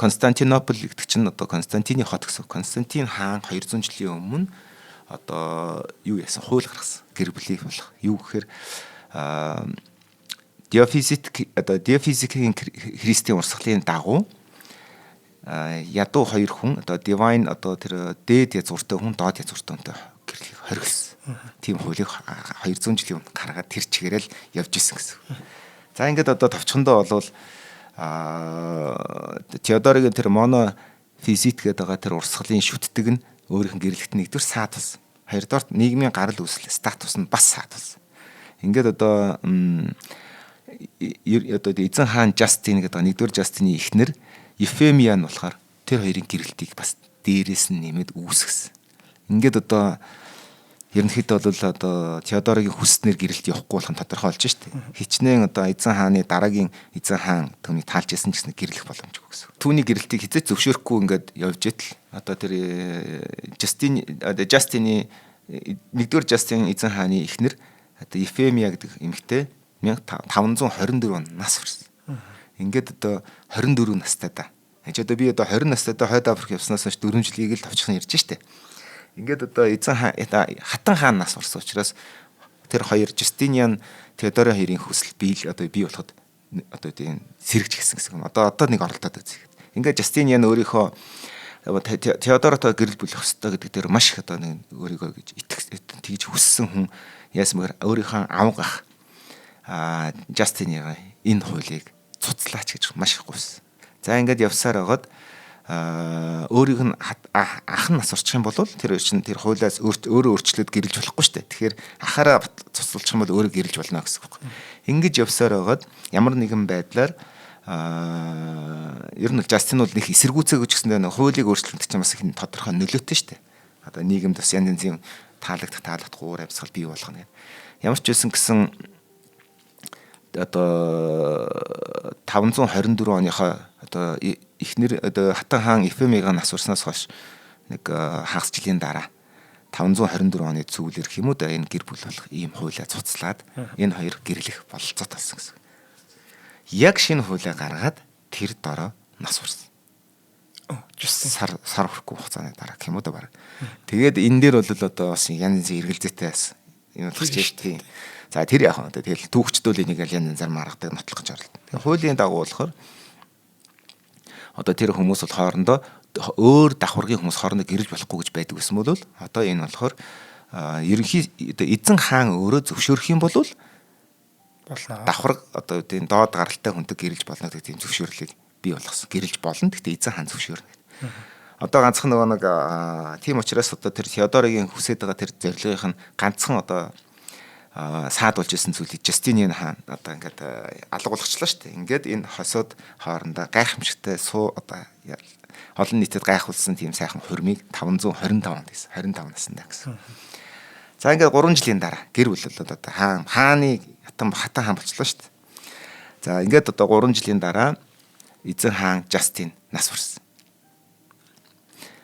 Константинопол гэдэг чинь одоо Константины хот гэсэн. Константин хаан 200 жилийн өмнө одоо юу яасан хууль гаргасан. Гэр бүлийг болох. Юу гэхээр Диофизикийн христийн урсгалын дагуу ядуу хоёр хүн одоо divine одоо тэр дээд язгууртай хүн доод язгууртай хүнтэй гэрлийг хоригдсон. Тийм хуулийг 200 жилийн өмнө гаргаад тэр чигээрэл явж исэн гэсэн. За ингээд одоо товчхондоо болвол Теодорын тэр монофизит гэдэг байгаа тэр урсгалын шүтдэг нь өөрийнх нь гэрлэгт нэгдүгээр саатус. Хоёрдугаар нийгмийн гарал үүсэл статус нь бас саатус. Ингээд одоо эзэн хаан Жастин гэдэг нэгдүгээр Жастины эхнэр Ефемия нь болохоор тэр хоёрын гэрэлтийг бас дээрээс нь нэмээд үүсгэсэн. Ингээд одоо ерөнхийдөө бол одоо Теодорогийн хүснээр гэрэлт явахгүй болох нь тодорхой болж штэ. Хичнээн одоо эзэн хааны дараагийн эзэн хаан түүнийг таалж ясан ч гэсэн гэрлэх боломжгүй гэсэн. Түүний гэрэлтийг хизээч зөвшөөрөхгүй ингээд явж итэл одоо тэр Жастины нэгдүгээр Жастин эзэн хааны эхнэр одоо Ефемия гэдэг эмэгтэй 1524 он нас хүрсэн. Ингээд одоо 24 настай да. Энд одоо би одоо 20 настайдаа хойд Африк явснаас хойш 4 жилийг л товчхон ярьж штэ. Ингээд одоо эзэн хатан хаан нас орсон учраас тэр хоёр Жустиниан Теодорын хоёрын хүсэл бий болоход одоо тийм сэргэж гисэн гэсэн. Одоо нэг оролдоод үзье. Ингээд Жустиниан өөрийнхөө Теодорото гэрэл бүлэх ёстой гэдэг дээр маш их одоо нэг өөрийгөө гэж тэгж хүссэн хүн яасан мээр өөрийнхөө авга ах Justine-ийн энэ хуулийг цуцлаач гэж маш их гуйсан. За ингээд явсаар байгаад өөрийнх нь ах нь нас орчих юм бол тэр чинь тэр хуулиас өөрөө өөрчлөөд гэрэлж болохгүй шүү дээ. Тэгэхээр ахаараа цуцлах юм бол өөрөө гэрэлж болно гэсэн үг. Ингэж явсаар байгаад ямар нэгэн байдлаар ер нь Justine бол нэг эсэргүүцээгч гэсэндээ хуулийг өөрчлөлт чинь бас их тодорхой нөлөөтэй шүү дээ. Одоо нийгэмд бас янз янзын таалагдах уур амьсгал бий болгоно. Ямар ч байсан гэсэн одоо 524 оныхоо одоо эхнэр одоо Хатан хаан Эфемига нас урснаас хойш нэг хагас жилийн дараа 524 оны сүүлэр гэх юм уу да энэ гэр бүл болох ийм хуулиа цуцлаад энэ хоёр гэрлэх бололцоо талсан гэсэн. Яг шинэ хуулиа гаргаад тэр дороо нас урсан. Сар хүрэхгүй хугацааны дараа гэх юм уу да баг. Тэгээд энэ дээр бол одоо бас янз янзын эргэлзээтэй бас юм болчих тийм. За тэр яг нь тэгэл түүхчдөл энийг янз янзаар маргадаг нотлох гэж орлоо. Тэгээ хуулийн дагуу болохоор одоо тэр хүмүүс бол хоорондоо өөр давхаргын хүмүүс хоорондоо гэрэлж болохгүй гэж байдаг гэсэн бол одоо энэ болохоор ерөнхий эзэн хаан өөрөө зөвшөөрөх юм бол болно. Давхарг одоо тийм доод гаралтай хүнтэй гэрэлж болно гэдэг тийм зөвшөөрлийг бий болгосон. Гэрэлж болно. Гэхдээ эзэн хаан зөвшөөрнө. Одоо ганцхан нөгөө нэг тийм учраас одоо тэр Теодорогийн хүсэж байгаа тэр зорилгын ганцхан одоо саадулж исэн зүйлийг Justine хаан одоо ингээд алгуулагчлаа шүү дээ. Ингээд энэ хосоод хоорондоо гайхамшигтай одоо олон нийтэд гайхуулсан тийм сайхан хурмыг 525 онд гэсэн. 25 наснда гэсэн. За ингээд 3 жилийн дараа гэр бүл бол одоо хааны Хатан хаан болчлоо шүү дээ. За ингээд одоо 3 жилийн дараа эзэн хаан Justine нас урсан.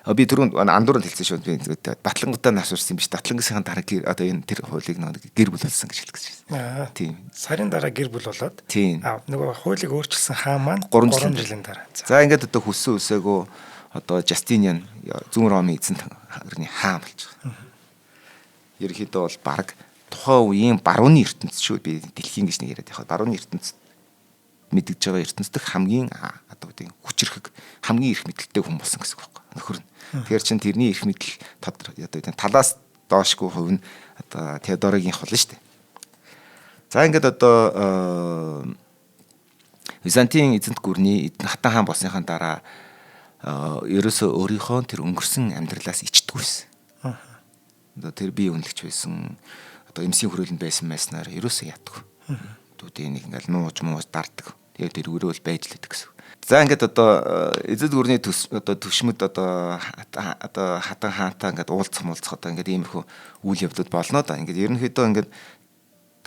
Би түрүүнд андууранд хэлсэн шүү. Би Батлангуудаа нас урсан юм биш. Батлангын дараа одоо энэ тэр хуулийг нэг гэр бүл болсон гэж хэлдэг шээ. Тийм. Сарын дараа гэр бүл болоод нөгөө хуулийг өөрчилсөн хаан маань 3 жилийн дараа. За ингээд одоо хүссэн үсээгөө одоо Justine зүүн Ромын эзэн өрний хаан болж байгаа. Ерөнхийдөө бол баг тухайн үеийн барууны ертөнц шүү. Би дэлхийн гэж нэг яриад байгаа. Барууны ертөнц мэддэж байгаа ертөнцийн хамгийн одоо үгүй хүчрхэг хамгийн их мэдлэлтэй хүн болсон гэсэн үг байна. Нөхөр нь. Тэгэхээр чин тэрний их мэдл одоо талаас доошгүй хувь нь одоо Теодорогийн хол шүү дээ. За ингээд одоо Византийн эзэнт гүрний Хатан хаан болсныхаа дараа ерөөсөө өөрийнхөө тэр өнгөрсөн амьдралаас ичдэггүй байсан. Одоо тэр бие үнэлж байсан одоо эмсийн хөрөөлөнд байсан майснаар ерөөсөө яддаг. Дүүдийн нэг ингээл нууж дарддаг. Тэгээд тэр өрөөл байж л байдаг гэсэн. За ингээд одоо эзэд гүрний одоо төвшмөд одоо Хатан хаантай ингээд уулзах одоо ингээд иймэрхүү үйл явдлууд болно да. Ингээд ерөнхийдөө ингээд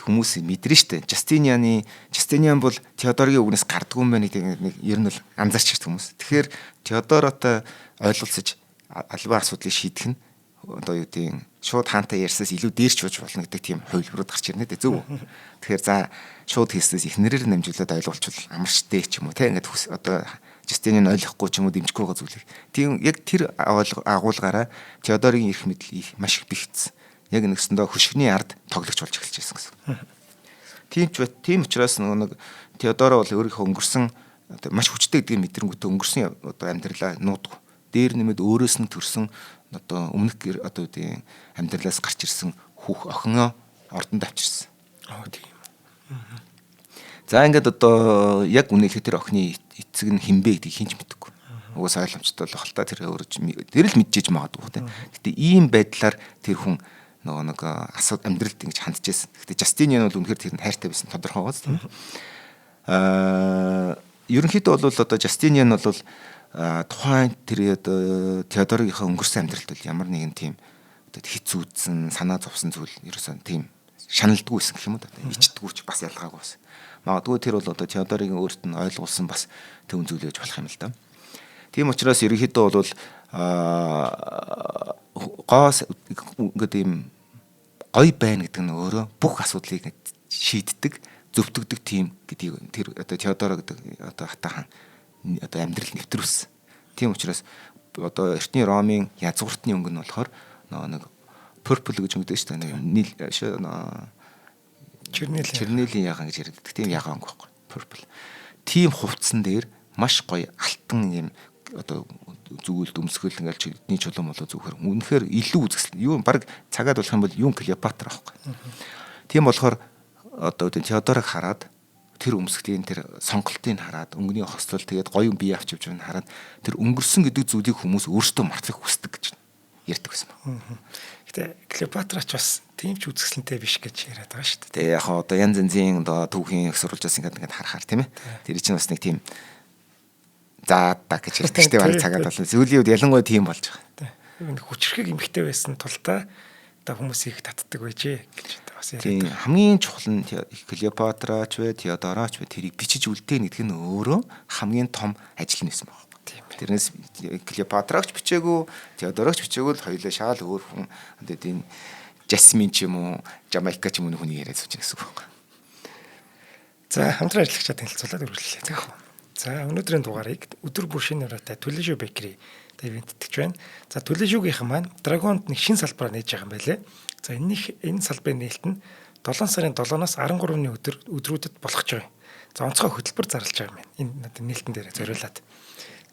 хүмүүс мэдэрнэ штэ. Justinian бол Теодорогийн үгнээс гардгүй юм байна гэдэг нэг ер нь л анзаарч ирсэн хүмүүс. Тэгэхээр Теодоротой ойлголцож албан асуудлыг шийдэх нь одоо юу гэдэг шууд хаантай ярьсаас илүү дээрч бууж болно гэдэг тийм хувилбарууд гарч ирнэ дээ зөв. Тэгэхээр за шууд хийснээс эхнэрээр намжуулаад ойлгуулчихвал амарчтэй ч юм уу те ингээд одоо Justine-ийн ойлгохгүй ч юм уу дэмжихгүй байгаа зүйлийг. Тийм яг тэр агуулгаараа Теодорогийн эрх мэдэл маш их бигдсэн. Яг нэгсэндээ хөшгөний ард тоглогч болж эхэлж байсан гэсэн. Тийм учраас нэг Теодоро бол өөрийнхөө өнгөрсөн одоо маш хүчтэй гэдгийг мэдрэнгүүтээ өнгөрсөн одоо амьдралаа нуудаг. Дээр нэмээд өөрөөс нь төрсэн одоо өмнөх одоо үгүй амьдралаас гарч ирсэн хүүх охиноо ордонд авчирсан. Тийм. За ингээд одоо яг үнэхээр тэр охины эцэг нь хинбэ гэдгийг хинч мэдэхгүй. Угсаа ойлгомжтой л бахал та тэр л мэдчихэж магадгүй те. Гэтэ ийм байдлаар тэр хүн нэг амьдралд ингэж хандчихсан. Гэтэ Justinian бол үнэхээр тэр нь хайртай байсан тодорхой байгааз тийм. Ерөнхийдөө бол одоо Justinian бол тухайн тэр Теодорогийнхаа өнгөрсөн амьдралд бол ямар нэгэн тийм одоо хэцүүдсэн, санаа зовсон зүйл ерөөсөн тийм шаналдгүй байсан гэх юм уу да. Ичдэггүй ч бас ялгаагүй байсан. Магадгүй тэр бол одоо Теодорогийн өөрт нь ойлгуулсан бас төв зүйл байж болох юм л да. Тийм учраас ерөнхийдөө бол гоос гэдэг юм гой байна гэдэг нь өөрөө бүх асуудлыг шийддэг, зөвтгдөг тийм гэдгийг тэр одоо Теодоро гэдэг одоо Хатан хаан одоо амьдрал нэвтрүүлсэн. Тийм учраас одоо эртний Ромын язгууртны өнгө нь болохоор нэг purple гэж мэдээж шүү дээ. Чернэлийн ягаан гэж яриад. Тийм ягаан өнгө байхгүй. Purple. Тийм хувцсан дээр маш гоё алтан юм одоо зүгэл дөмсгөл ингээл чиний чулуун болоо зүгхээр үнэхээр илүү үзэсгэлэн. Юу баг цагаад болох юм бол юун Клеопатра аахгүй. Тийм болохоор одоо Теодорыг хараад тэр өмсглийн тэр сонголтыг хараад өнгөний хослол тэгээд гоё бие авч явж байгааг хараад тэр өнгөрсөн гэдэг зүйлийг хүмүүс өөрсдөө мартахыг хүсдэг гэж ярьдаг байсан ба. Гэтэ Клеопатрач бас тийм ч үзэсгэлэнтэй биш гэж яриад байгаа шүү дээ. Тэгээ яг одоо янз янзын одоо түүхийн их сурвалжаас ингээд харахаар тийм ээ. Тэр чинь бас нэг тийм заадаа гэж ярьдаг шүү дээ. Бараг цагаад бол зөвлийн үед ялангуяа тийм болж байгаа. Тийм. Хүчрхэг эмхтэй байсан тулдаа одоо хүмүүс их татдаг байжээ гэж бас яриад. Тийм хамгийн чухал нь Клеопатрач вэ, Теодорач вэ тэрийг бичиж үлдээх гэдэг нь өөрөө хамгийн том ажил нь байсан байна. Тэрнээс Клеопатрагч бичээгүй, Теодорогч бичээгүй л хоёулаа шаал өөр хүн одоо тийм Жасмин ч юм уу, Жамайка ч юм уу хүний яриад сууж гэсэн үг байна. За хамтран ажиллагчаа танилцуулаад үргэлжлүүлээ гэх юм. За өнөөдрийн дугаарыг өдөр бүр шинэ оройтой Төлөшөө Бэкери дэвэнтдэж байна. За Төлөшөөгийнхэн маань Драгонд нэг шинэ салбараа нээж байгаа юм байлээ. За энэ салбарын нээлт нь 7 сарын 7-наас 13-ны өдрүүдэд болох ч байна. За онцгой хөтөлбөр зарлаж байгаа юм. Энэ нээлтэн дээр зориулаад.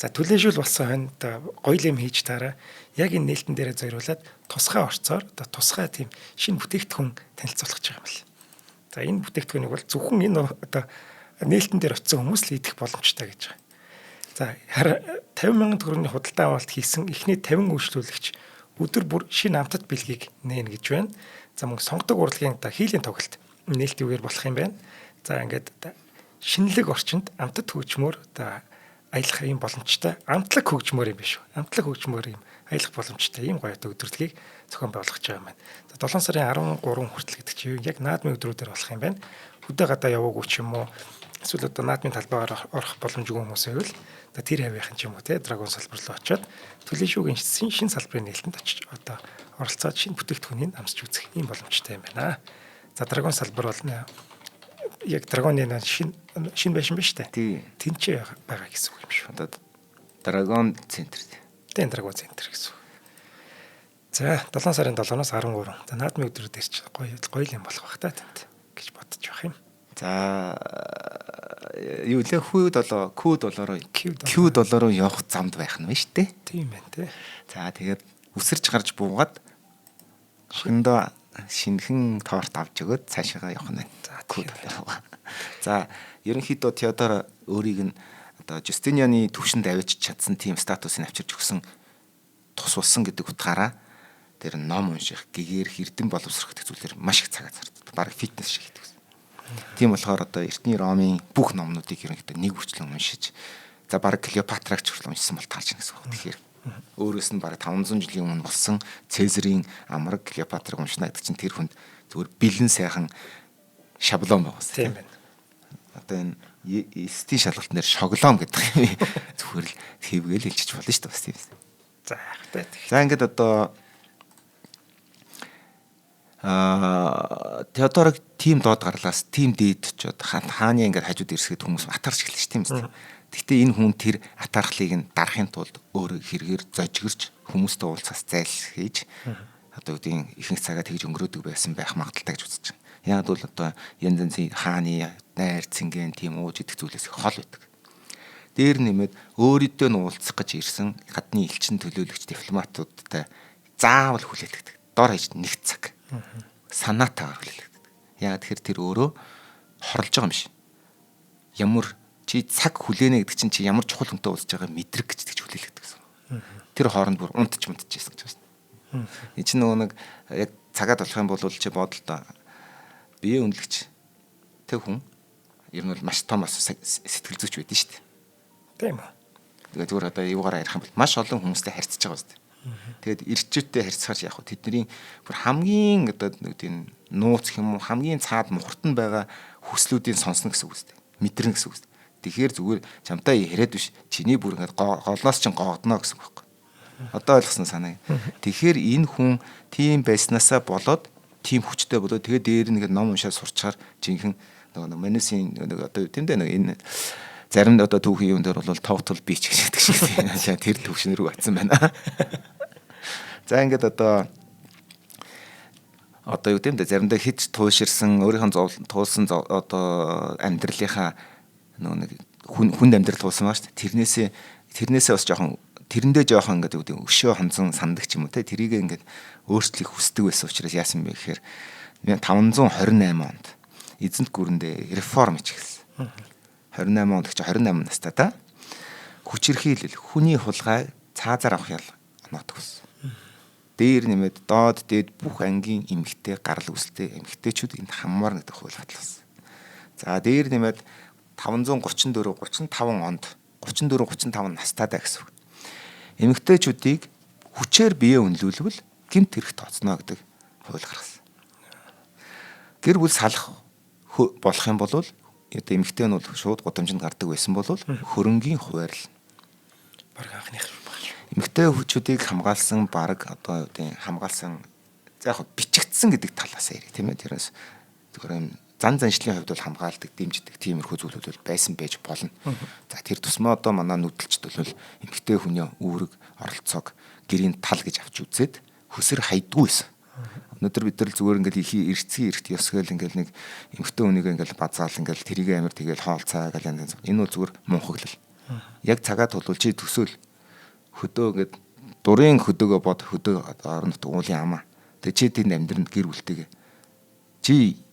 За төлөөшүүл болсон хойно гоё юм хийж таараа яг энэ нээлтэн дээрээ зориулаад тусгай орцоор тусгай тийм шинэ бүтээгдэхүүн танилцуулах гэж байгаа юм байна. За энэ бүтээгдэхүүнийг бол зөвхөн энэ одоо нээлтэн дээр очисон хүмүүс л идэх боломжтой гэж байгаа. За 50,000 төгрөгийн худалдан авалт хийсэн эхний 50 үйлчлүүлэгч өдөр бүр шинэ амтад бэлгийг нээнэ гэж байна. За мөн сонгодог урлагийн хийлийн тоглолт нээлтийн үеэр болох юм байна. За ингээд шинэлэг орчинд амтад хөгжмөөр аялах юм боломжтой амтлаг хөгжмөр юм биш үү? Амтлаг хөгжмөр юм аялах боломжтой ийм гоё өдрөлтгийг зохион байгуулах гэж байгаа юм байна. За 7 сарын 13 хүртэл гэдэг чинь яг наадмын өдрүүдээр болох юм байна. Хөдөө гадаа яваагүй ч юм уу эсвэл одоо наадмын талбайгаар орох боломжгүй хүмүүс байвал тэр хавийнхын ч юм уу Драгон салбар руу очиод Төлөшөөгийн шинэ салбарын нээлтэнд очиж одоо оролцоод шинэ бүтээгдэхүүнийг амсч үзэх ийм боломжтой юм байна. За Драгон салбар бол яг Драгоны шинэ байшин ба штэ. Тэнцээ байгаа гэсэн үг юм шүү. Одоо Драгон центр. Тийм Драгон центр гэсэн үг. За 7 сарын 7-оос 13. За наадмын өдрүүдээр ч гоё юм болох бах та тэнд гэж бодож байгаа юм. За юу лээ Q-доллараар явах замд байх нь байна штэ. Тийм байна те. За тэгээд үсэрч гарч буугаад шиндөө шинхэн торт авч өгөөд цаашаа явах нь байна. За ерөнхийдөө Теодор өөрийг нь одоо Justinian-ы төвшөнд авчиж чадсан тийм статусыг авчирч өгсөн тус болсон гэдэг утгаараа тэр ном унших, гэгээр эрдэм боловсрох гэх зүйлээр маш их цагаа зардаг. Бараг фитнес шиг хийдэг. Тийм болохоор одоо эртний Ромын бүх номнуудыг ерөнхийдөө нэг хүрчлэн уншиж за бараг Клеопатрагч хүртэл уншсан бол таарч гэнэ гэсэн үг. Тэгэхээр өөрөөс нь бараг 500 жилийн өмнө болсон Цезарийн амраг Клеопатраг уншна гэдэг чинь тэр хүнд зөвхөн бэлэн сайхан шаблон байгаас. Тийм байна. Одоо энэ эстийн шалгалтын дээр шоглоом гэдэг юм зүгээр л хэвгээл хэлчих болно шүү дээ бас тийм. За яг за ингээд одоо Теодорыг тим доод гарлаас тим дээд чод хааны ингээд хажууд ирсгээд хүмүүс атарч эхэлж тийм үстэй. Гэхдээ энэ хүн тэр атархлыг нь дарахын тулд өөрөө хэрэгээр зожигэрч хүмүүстэй уулзаас зайл хийж одоо үгийн ихэнх цагаа тэгж өнгөрөөдөг байсан байх магадaltaй гэж үзэж байна. Яг бол одоо янз янзын хааны найр цэнгэн тийм ууж идэх зүйлээс хол байдаг. Дээр нэмээд өөрөдөө нь уулзах гэж ирсэн гадны элчин төлөөлөгч дипломатуудтай заавал хүлээлгдэг. Дор хаяж нэг цаг санаатаагаар хүлээлгдэг. Яа тэгэхээр тэр өөрөө хорлож байгаа юм биш. Ямар чи цаг хүлээнэ гэдэг чинь чи ямар чухал хүнтэй уулзж байгаа мэдрэг гэж тэгж хүлээлгдэг гэсэн. Тэр хооронд бүр унтчихсан гэж байна. Энэ чинь нөгөө нэг яг цагаад болох юм бол чи бодолтой бие үнэлэгч тэг хүн ер нь бол маш том сэтгэл зүйч байдэн шүү дээ. Тийм үү. Тэгээд зүгээр одоо юугаараа ярих юм бол маш олон хүмүүстэй харьцаж байгаа үстэй. Тэгээд ирчүүдтэй харьцахаар яг тэдний бүр хамгийн одоо тийм нууц юм уу хамгийн цаад мухарт нь байгаа хүслүүдийн сонсно гэсэн үг үстэй. Мэдрэн гэсэн үг үстэй. Тэгэхээр зүгээр чамтай яриад биш чиний бүр ингээд голноос чинь гоогдно гэсэн үг байхгүй. Одоо ойлгосон санаа. Тэгэхээр энэ хүн тийм байснаасаа болоод тийм хүчтэй болоод тэгээд дээр нэг ном уншаад сурчаар жинхэнэ нөгөө Манисийн одоо тэмдээ нэг энэ зарим одоо түүхийн юм дээр бол total beach гэж хэлдэг шиг тэр төвшин рүү атсан байна. За ингээд одоо юу гэмдэ заримдаа хич тууширсан өөрийнхөө туулсан одоо амьдралынхаа нөгөө нэг хүнд амьдрал туулсан баа шүү дээ. Тэрнээсээ тэрнээсээ бас жоохон тэрэндээ жоохон ингээд өшөө хонзон сандаг ч юм уу те тэрийг ингээд өөрчлөх хүсдэг байсан учраас яасан бэ гэхээр 1528 онд эзэнт гүрэндээ реформ хийчихсэн. 28 онд гэж 28 настай та хүчирхийлэл хүний хулгай цаазаар авах ял оноодог байсан. Дээр нэмээд доод дээд бүх ангийн эмэгтэй гарал үүсэлтэй эмэгтэйчүүд энд хаммаар гэдэг хууль батлсан. За дээр нэмээд 534 35 онд 34 35 настайдаа гэсэн үг. Эмэгтэйчүүдийг хүчээр бие үнэлүүлвэл гэмт хэрэг тооцно гэдэг хууль гаргасан. Гэр бүл салах болох юм бол эмэгтэй нь бол шууд гудамжинд гардаг байсан бол хөрөнгийн хуваарлна. Бараг анхных баг. Эмэгтэй хүчүүдийг хамгаалсан баг одоо хамгаалсан за яг бичигдсэн гэдэг талаас ярив тийм ээ. Тэрнээс зөвхөн юм зан заншлын хувьд бол хамгаалдаг, дэмждэг тиймэрхүү зүйлүүд бол байсан байж болно. За тэр тусмаа одоо манай нүдэлчд бол эмэгтэй хүний үүрэг, оролцоог гэрийн тал гэж авч үзээд хөсөр хайдгүй байсан. Өнөөдөр бид нар зүгээр ингээл эрцгийн эрт ёсгээл ингээл нэг эмэгтэй хүнийг ингээл базаал ингээл тэрийг амир тэгэл хоол цаа гэл янз. Энэ бол зүгээр мунхаглал. Яг цагаа тулвал чи төсөөл хөдөө ингээд дурын хөдөөгөө бод хөдөө орон нутгийн уулын амаа. Тэгээ чи тэнд амьдранд гэр бүлтэйгээ. Чи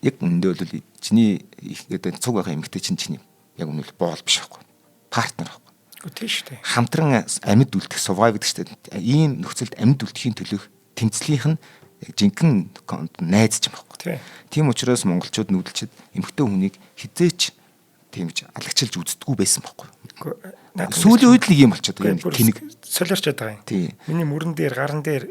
яг үндэ бол чиний гэдэг цуг байгаа эмэгтэй чиний яг үнэл боол биш байхгүй. Партнер байхгүй. Тийм шүү дээ. Хамтран амьд үлдэх survive гэдэг шүү дээ. Ийм нөхцөлд амьд үлдэхийн төлөх тэмцлийнх нь жинхэнэ найз ч юм байхгүй. Тийм учраас монголчууд нүүдэлчд эмэгтэй хүнийг хизээч тиймж алагчилж үздэггүй байсан байхгүй. Сүүлийн үед л ийм болчиход байгаа. Тэнэг солиорчод байгаа юм. Тийм. Миний мөрөн дээр, гаран дээр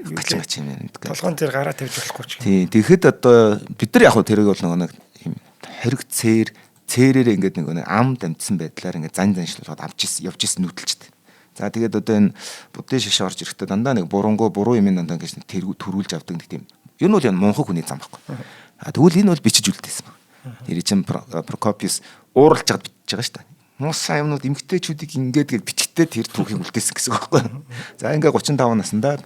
толгоон дээр гараа тавьж болохгүй ч. Тийм. Тэгэхэд одоо бид нар яг хөө тэрийг бол нэг юм хориг цээрээр ингээд нэг ам дамжсан байдлаар ингээд зан заншлуулаад явж исэн нүүдэлчд. За тэгээд одоо энэ будын шиш орж ирэхдээ дандаа нэг буруу юм дандаа ингэж төрүүлж авдаг нэг тийм. Энэ бол мунхаг хүний зам байхгүй. Тэгвэл энэ бол бичиж үлдээсэн баг. Тэр чинь Прокопиус ууралж чад бичиж байгаа шүү дээ. Муусаа юмнууд эмгтээчүүдийг ингээд гэж бичгтээ тэр түүхийг үлдээсэн гэсэн үг байхгүй. За ингээ 35 наснда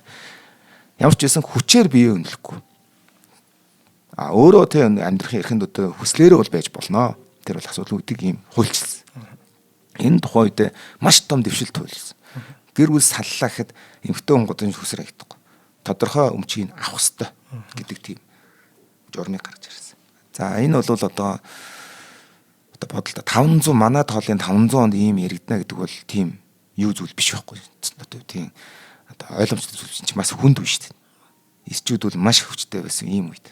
ямар ч байсан хүчээр бие өнөлөхгүй. Өөрөө тэ амьдрахын эрхэнд одоо хүслээрээ бол байж болно. Тэр бол асуудал үүдийг ийм хуульчилсан. Энэ тухайн үед маш том дэвшилт хуульсан. Гэр бүл саллаа гэхэд эмгтээ хүн годын хүсэр хаягдахгүй. Тодорхой өмчийг авах ёстой гэдэг тийм журмыг гаргаж ирсэн. За энэ бол одоо бодлоо 500 манай тоолын 500 онд ийм яригдана гэдэг бол тийм юу зүйл биш байхгүй. Одоо тийм одоо ойлгомжтой зүйл чинь маш хүнд үе шүү дээ. Эсчүүд бол маш хүчтэй байсан ийм үед.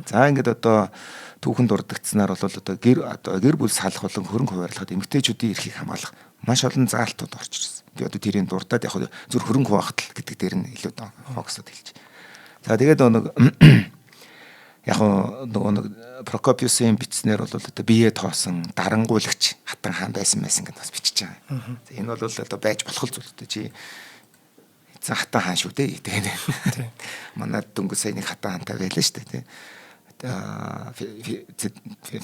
За ингээд одоо түүхэн дурддагцсанаар бол одоо гэр бүл салах болон хөрөнгө хуваарлахад эмэгтэйчүүдийн эрхийг хамгаалах маш олон заалтууд орж ирсэн. Тэгээ одоо тэрийг дурдаад яг зөв хөрөнгө хуваахтал гэдэг дээр нь илүү фокусод хэлж. За тэгээд яг нөгөө Прокопиусын бичснээр бол одоо бие тоосон дарангуйлагч хатан хаан байсан гэж бас бичиж байгаа. Энэ бол одоо байж болох зүйлтэй чи эзэн хатан хаан шүү дээ. Тэгээд манай дөнгөж сая нэг хатан хаантай байлаа шүү дээ.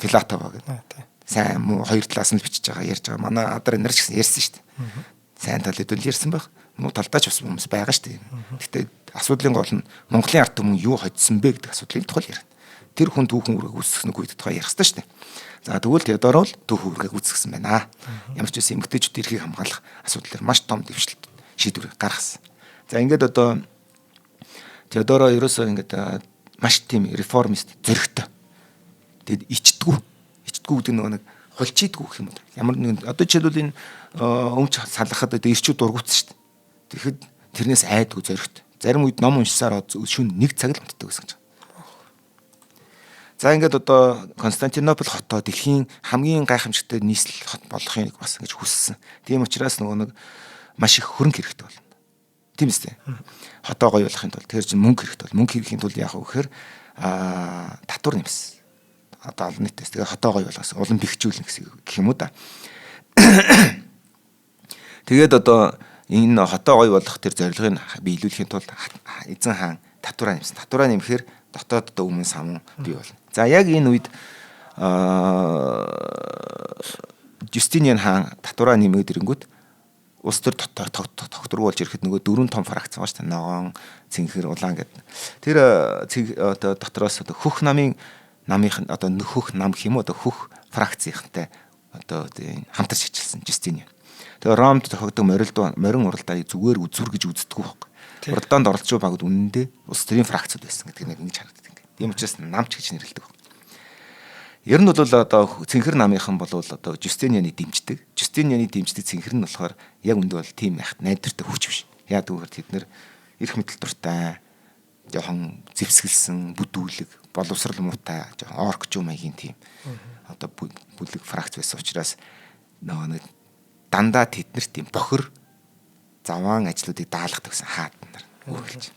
Филатова гэдэг. Сайн муу хоёр талаас нь л бичиж байгаа ярьж байгаа. Манай адар нар ч гэсэн ярьсан шүү дээ. Сайн тал хэдүүл ярьсан байх. Муу талдаа ч бас хүмүүс байгаа шүү дээ. Гэхдээ асуудлын гол нь Монголын ард түмэн юу хоцсон бэ гэдэг асуудлын тухай ярина. Тэр хүн түүхэн үрэг үүсгэх нэг үед тухай ярих хэрэгтэй шүү дээ. За тэгвэл Теодор бол түүхэн үрэг үүсгэсэн байна. Ямар ч үсэн эмэгтэйчүүд эрхийг хамгаалах асуудлаар маш том дэвшилт шийдвэр гаргасан. За ингээд одоо Теодоро ерөөсөө ингээд маш тийм реформист зөрөгтэй. Тэгэд ичдэггүй гэдэг нэг хулчийдгүй гэх юм уу. Ямар нэг одоо жишээлбэл энэ өмч салгахад ирчүүд дургуутсан шүү дээ. Тэгэхэд тэрнээс айдгүй зөрөгтэй. Зарим үед ном уншсаар шөнө 1 цаг л унтдаг гэсэн чинь. За ингээд одоо Константинополь хотоо дэлхийн хамгийн гайхамшигтай нийслэл хот болохыг бас ингэж хүссэн. Тийм учраас нэг маш их хөрөнгө хэрэгтэй болно. Тийм үстэй. Хотоо гоё болохын тулд тэр чинь мөнгө хэрэгтэй бол мөнгө хийхин тулд яах вэ гэхээр татвар нэмсэн. Одоо олон нийтээс тэгээ хотоо гоё болгосон. Улам бэхжүүлнэ гэсэн гэх юм уу да. Тэгээд одоо энэ хотоо гоё болгох тэр зорилгыг биелүүлэхийн тулд эзэн хаан татвараа нэмсэн. Татвараа нэмэхээр дотооддоо өмнө самун бий болно. За яг энэ үед Justinian хаан татвараа нэмээд ирэнгүүт улс төр тогтворуулж ирэхэд нөгөө 4 том фракц байгаа шүү дээ. Ногоон, цэнхэр, улаан гэдэг. Тэр одоо дотроос одоо хөх намынх нь одоо хөх нам гэх юм уу одоо хөх фракцийнхантай одоо хамтарч хичилсэн Justinian. Тэгээ Ромд тохиогддог морин уралдааныг зүгээр үзүр гэж үздэггүй байхгүй. Уралдаанд оролцож байгаа багууд үнэндээ улс төрийн фракцууд байсан гэдэг нэг ингэж харагддаг юм. Тийм учраас намч гэж нэрлэдэг. Ер нь бол одоо цэнхэр намынхан бол одоо Жустинианы дэмждэг. Жустинианы дэмждэг цэнхэр нь болохоор яг үндэ бол тийм яхад найдвартай хүч биш. Яг тэгвэл тэд нэр эрх мэдэл дуртай, жоохон зэвсгэлсэн, бүдүүлэг, боловсрал муутай, жоохон оркчуу маягийн тийм одоо бүлэг фракц байсан учраас нэг дандаа тэднэрт тийм бохир заваан ажлуудыг даалгадаг гэсэн хаад нар үргэлж.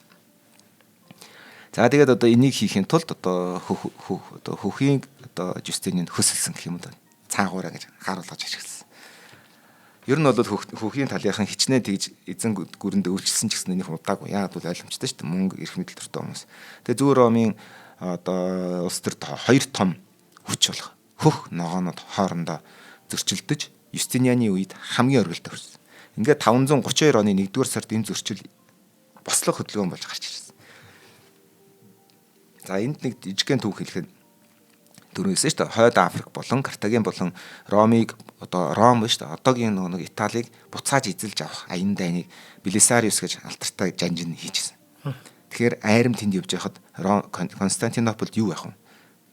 За тэгээд одоо энийг хийхин тулд одоо хөхийн одоо Жустининд хөсөлсөн гэх юм да. Цаагаараа гэж харуулж ашигласан. Ер нь бол хөхийн талынхан хичнээн тэгж эзэн гүрэнд өөрчилсөн ч гэсэн энийх удаагүй. Яг бол ойлгомжтой шүү дээ. Мөнгө эрх мэдэл төртэй хүмүүс. Тэгээд зүүн Ромын одоо улс төр хоёр том хүч болох хөх ногоонод хоорондоо зөрчилдөж Юстинианы үед хамгийн оргилд өрсөн. Ингээд 532 оны 1-р сард энэ зөрчил бослог хөдөлгөөн болж гарч ирсэн. За энд нэг жижигхэн түүх хэлэхэд дөрөвсөн шүү дээ. Хойд Африк болон Картаген болон Ромыг одоо Ром биш дээ. Одоогийн нэг Италиг буцааж эзэлж авах аян дайныг Белисариус гэж алдартай жанжин хийжсэн. Тэгэхээр айрам тэнд явж байхад Константинополд юу яах вэ?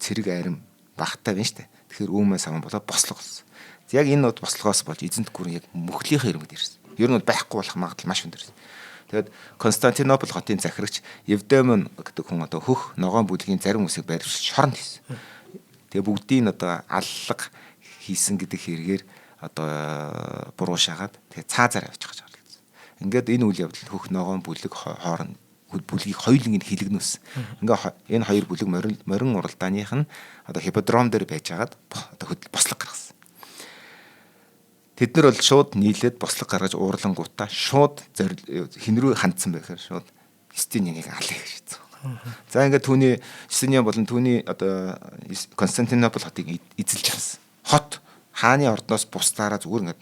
Цэрэг айрам багтаа байна шүү дээ. Тэгэхээр үүмээ саван болоод бослог болсон. Яг энэ нод бослогоос болж эзэнт гүрэн яг мөхлийнхээ ирмэд ирсэн. Ер нь байхгүй болох магадлал маш өндөр. Тэгэд Константинопол хотын захирагч Евдемон гэдэг хүн одоо хөх ногоон бүлгийн зарим хүмүүсийг байршиж шоронд хийсэн. Тэгээ бүгдийг одоо аллах хийсэн гэдэг хэрэгээр одоо буруу шагаад тэгээ цаазаар авчих гэж орлоо. Ингээд энэ үйл явдал хөх ногоон бүлэг хооронд бүлгийг хоёуланг нь хилэгнүүлсэн. Ингээ энэ хоёр бүлэг морин уралдааных нь одоо хипподром дээр байжгаад одоо бослог гаргасан. Тэд нар бол шууд нийлээд бослог гаргаж уурлангуудаа шууд хин рүү хандсан байхаар шууд Юстинианыг алъя гэж хэлсэн. За ингээд түүний Юстиниан болон түүний одоо Константинопол хотыг эзэлж авсан. Хот хааны ордноос бусдаараа зүгээр ингээд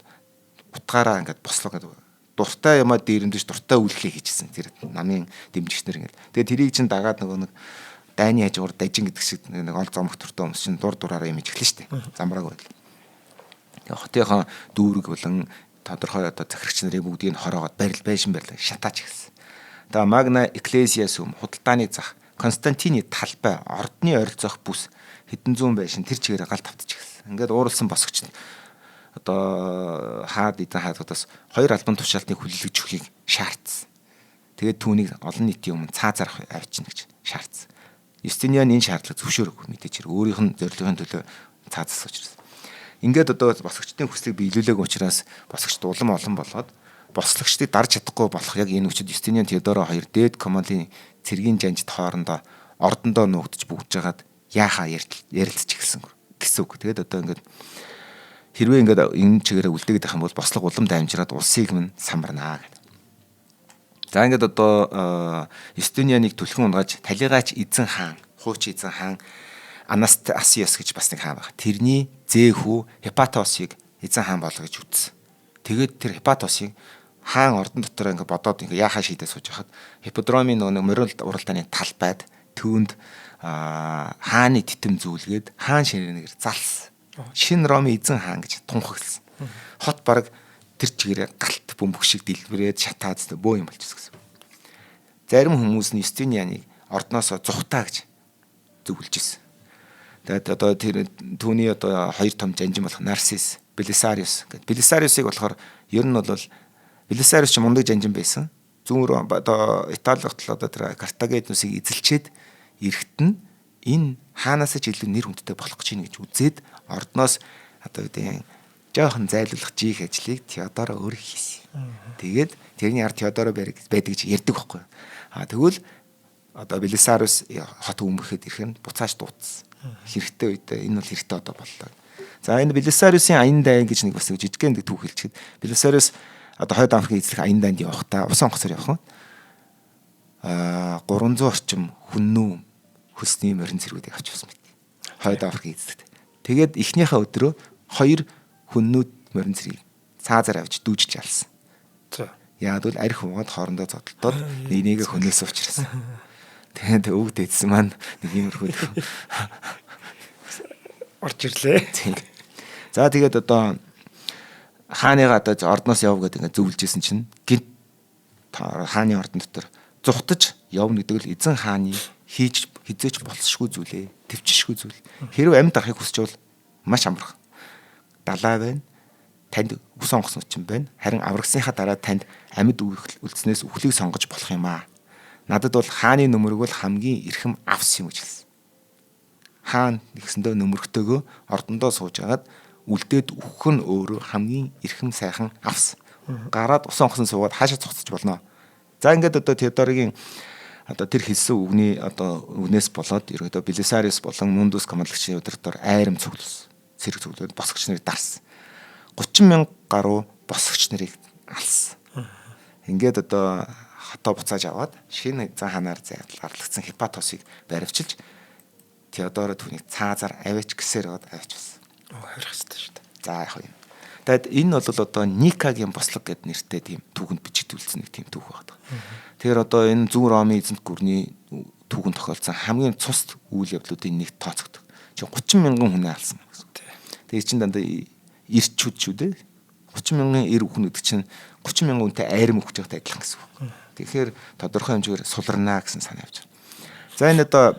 утгаараа ингээд бослоо гэдэг дуртай юмаа дээрэмдэж дуртай үйлчлээ хийжсэн. Тэр намын дэмжигчнэр ингээд. Тэгээ тэрийг чинь дагаад нэг дайны хажуугаар дажин гэдэг шиг нэг ол зомх төртэй хүмүүс чинь дур дураараа юм ихлэн штэ. Замбрааг байл. Хотынхоо дүүрэг болон тодорхой одоо захирагч нарын бүгдийг нь хороогоод байшин барилаа шатаач гэсэн. Тэгээ Магна Экклесиас худалдааны зах Константины талбай ордны ойролцоох бүс хэдэн зуун байшин тэр чигээр гал тавтаж гисэн. Ингээд ууралсан босгоч одоо хаад эдэн хаадгаас хоёр албан тушаалтыг хүлээлгэж өгөхийг шаардсан. Тэгээд түүнийг олон нийтийн өмнө цаазаар авчина гэж шаардсан. Юстиниан энэ шаардлага зөвшөөрөв мэдээж хэрэг өөрийнх нь зорилгын төлөө цаазаас учраас. Ингээд одоо босгочдын хүслийг биелүүлээг учраас босгочд улам олон болоод бослогчдыг дарж чадахгүй болох яг энэ үчид Юстиниан Теодоро хоёр дээд командын цэргийн жанжид хоорондоо ордондоо нуугдж бүгж жагаад яахаа ярилцж гэсэн үг. Тэгээд одоо ингээд хэрвээ ингээд энэ чигээрээ үлдээгээд байх юм бол бослог улам дамжираад улсыг минь самбарнаа гэдэг. За ингээд одоо Юстинианыг түлхэн унгааж талигаач эзэн хаан, хуучин эзэн хаан Анастасиос гэж бас нэг хаан байна. Тэрний зэхүү Хепатосыг эзэн хаан болгож үтсэн. Тэгээд тэр Хепатосыг хаан ордон дотор ингээд бодоод ингээд яахаа шийдээ сууж хахад Хипподромын нэг морин уралдааны талбайд түүнд хааны титэм зүйлгээд хаан ширээгээр залсан. Шинэ Ромын эзэн хаан гэж тунхагласан. Хот бараг тэр чигээрээ галт бөмбөг шиг дэлбэрээд шатаад бөө юм болчихсон гэсэн. Зарим хүмүүс нь Юстинианыг ордноосоо зүхтаа гэж зөвлөж ирсэн. Тэгээд одоо тэр түүний одоо хоёр том жанжин болох Нарсис, Белисариус гэдэг. Белисариусыг болохоор ер нь бол Белисариус ч мундаг жанжин байсан. Зүүн рүү одоо Итали хотол одоо тэр Картагенусыг эзэлчээд эрэхт нь энэ хаанаас ч илүү нэр хүндтэй болох гэж байна гэж үзээд ордноос одоо үгүй жоохон зайлуулах жиих ажлыг Теодоро өөрөө хийсэн. Тэгээд тэрний ард Теодоро байдаг гэж ярьдаг байхгүй. Тэгвэл одоо Белисариус хот өмөрөхөд ирэх нь буцааж дуудсан. Хэрэгтэй үедээ энэ бол хэрэгтэй одоо боллоо. За энэ Белисариусын аян дайн гэж нэг бас жижигхэн түүх хэлчихэд Белисариус одоо хойд Африкийн эзлэх аян дайнд явахдаа усан онгоцоор явах нь 300 орчим хүннүү хөлсний морин цэргүүдийг авч явсан мэт. Хойд Африкийн эзлэхэд. Тэгээд эхнийхээ өдрөө 2 хүннүүд морин цэргийг цаазаар авч дүүжиж алсан. Яагад бол арх угаад хоорондоо зодтолдоод нэгийг хөнөөс уучрасан. Тэгээд өвд эдсэн маань нэг иймэрхүү орж ирлээ. За тэгээд одоо хааныгаа одоо ордноос яв гэдэг ингээд зөвлөжсэн чинь гинт хааны ордон дотор зүхтаж явна гэдэг л эзэн хааны хийж хизээч болсошгүй зүйлээ, төвчшгүй зүйл. Хэрвээ амьд арахыг хүсч бол маш амархан. Далай байна. Танд ус онгоц нүчин байна. Харин аврагсныхаа дараа танд амьд үлдснээс үхлийг сонгож болох юм аа. Надад бол хааны нөмөрөг бол хамгийн эрхэм авс юм гэж хэлсэн. Хаан нэгсэндээ нөмөрөгтэйгөө ордондоо сууж агаад үлдээд үхэх нь өөрөө хамгийн эрхэм сайхан авс. Гараад ус онгоцон суугаад хаашаа цуцчих болно. За ингээд одоо Теодорын одоо тэр хэлсэн үгний одоо үгнээс болоод ерөөдөө Белисариус болон Мундус командлагчийн өдөртөөр айрам цуглуулсан. Цэрэг цуглуулад босгогч нарыг дарсан. 30,000 гаруй босгогч нарыг алсан. Ингээд одоо хотоо буцааж аваад шинэ зан ханаар зарлагдсан Хипатосыг баривчилж Теодоро түүнийг цаазаар аваач гэсээр гоод аваачсан. Харих хэрэгтэй шүү дээ. За яг юм. Тэгэд энэ бол одоо Никагийн бослог гэд нэртэй тийм түүхэнд бичигдүүлсэн нэг тийм түүх байна. Тэгэхээр одоо энэ зүүн Ромын эзэнт гүрний түүхэнд тохиолдсон хамгийн цус үйл явдлуудын нэг тооцогддог. Чи 30,000 хүнээ алсан гэсэн. Тэгээ чинь дандаа ирчүүд шүү дээ. 30,000 эр бүхэн гэдэг чинь 30,000 хүнтэй айрам өгч байгатай адилхан гэсэн үг. Тэгэхээр тодорхой хэмжээгээр суларнаа гэсэн санаа явж байна. За энэ одоо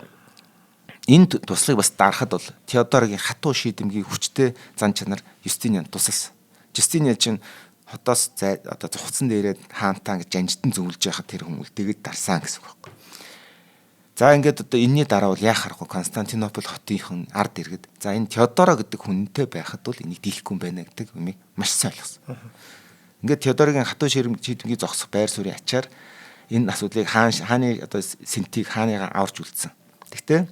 энэ туслыг бас дарахад бол Теодорогийн хатуу шийдэмгийн хүчтэй зан чанар Юстиниан тусалсан. Юстиниан чинь хотоос одоо зугцсан дээрээ хаантаа гэж жанжтан зөвлөж яхад тэр хүн үлдээгээд дарсан гэсэн үг байхгүй. За ингээд одоо энэний дараа бол яах аргагүй Константинопол хотынхын ард иргэд за энэ Теодоро гэдэг хүнтэй байхад бол энийг дийлэхгүй юм байна гэдэг юмыг маш сайн ойлгосон. Ингээд Теодорогийн хатуу шийдэмгийн зогсох байр суурийн ачаар энэ асуудлыг хааны одоо сентиг хааныгаа аварч үлдсэн. Гэхдээ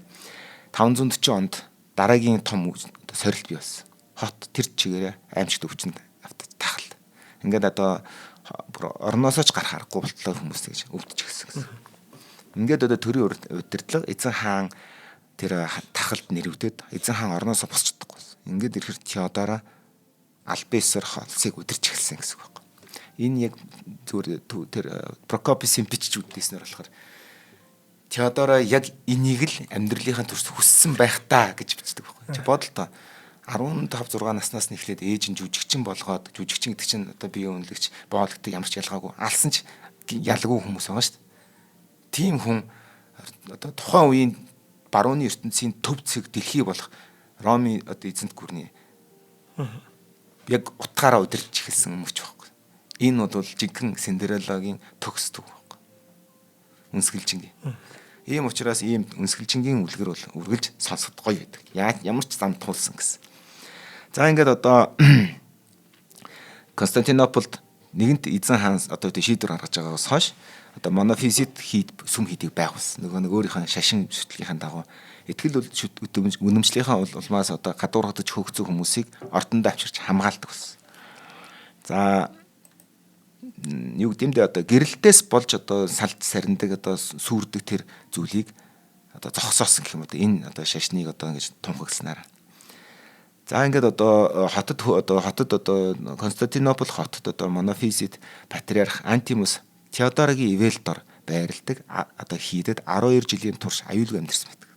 540 онд дараагийн том сорилт бий болсон. Хот тэр чигээрээ аимшигт өвчнөд тахал. Ингээд одоо орноосоо ч гарах аргагүй болтлоо хүмүүс гэж өвдөж гисэн гэсэн. Ингээд одоо төрийн удирдлага эзэн хаан тэр тахалд нэрвдэд эзэн хаан орноосоо босч чадахгүй байсан. Ингээд ирэхээр Теодоро Альбесор холсыг удирч эхэлсэн гэсэн үг байна. Энэ яг зүгээр тэр Прокописын бичиж үднэснээр болохоор Теодоро яг энийг л амьдралынхаа төрс хүссэн байх таа гэж бичдэг байхгүй. Чи бодол тоо 15 6 наснаас нь эхлээд ээж нь жүжигчин болгоод жүжигчин гэдэг чинь одоо бие үнэлэгч боолгодог ямар ч ялгаагүй алсан ч ялгаагүй хүмүүс байгаа шүү дээ. Тийм хүн одоо тухайн үеийн барууны ертөнцийн төв цэг дэлхий болох Ромын одоо эзэнт гүрний яг утгаараа удирч эхэлсэн өмч байхгүй. Энэ бол жинхэнэ Синдереллагийн төгс төв байхгүй. Үнсгэлжингийн. Ийм учраас ийм үнсгэлжингийн үлгэр бол үргэлж сонсоход гоё байдаг. Ямар ч зам туулсан гэсэн. За ингээд одоо Константинополд нэгэнт эзэн хаан одоо шийдвэр гаргаж байгаагаас хойш одоо монофизит сүм хийдийг байгуулсан. Нөгөө өөрийнхөө шашин шүтлгийнхаа дагуу итгэл үнэмшлийнхаа улмаас одоо гадуурхадж хөөгцсөн хүмүүсийг ордондоо авчирч хамгаалдаг болсон. За юу гэмдэ одоо гэрэлтээс болж одоо салд сарндаг одоо сүрдэг тэр зүйлийг одоо зогсоосон гэх юм одоо энэ одоо шашныг одоо ингэж тунхагдлснаар. За ингээд одоо хотод одоо Константинопол хотод одоо монофизит патриарх Антимус Теодорогийн ивэл дор байрладаг одоо хийдэд 12 жилийн турш аюулгүй амьдэрсэн байдаг.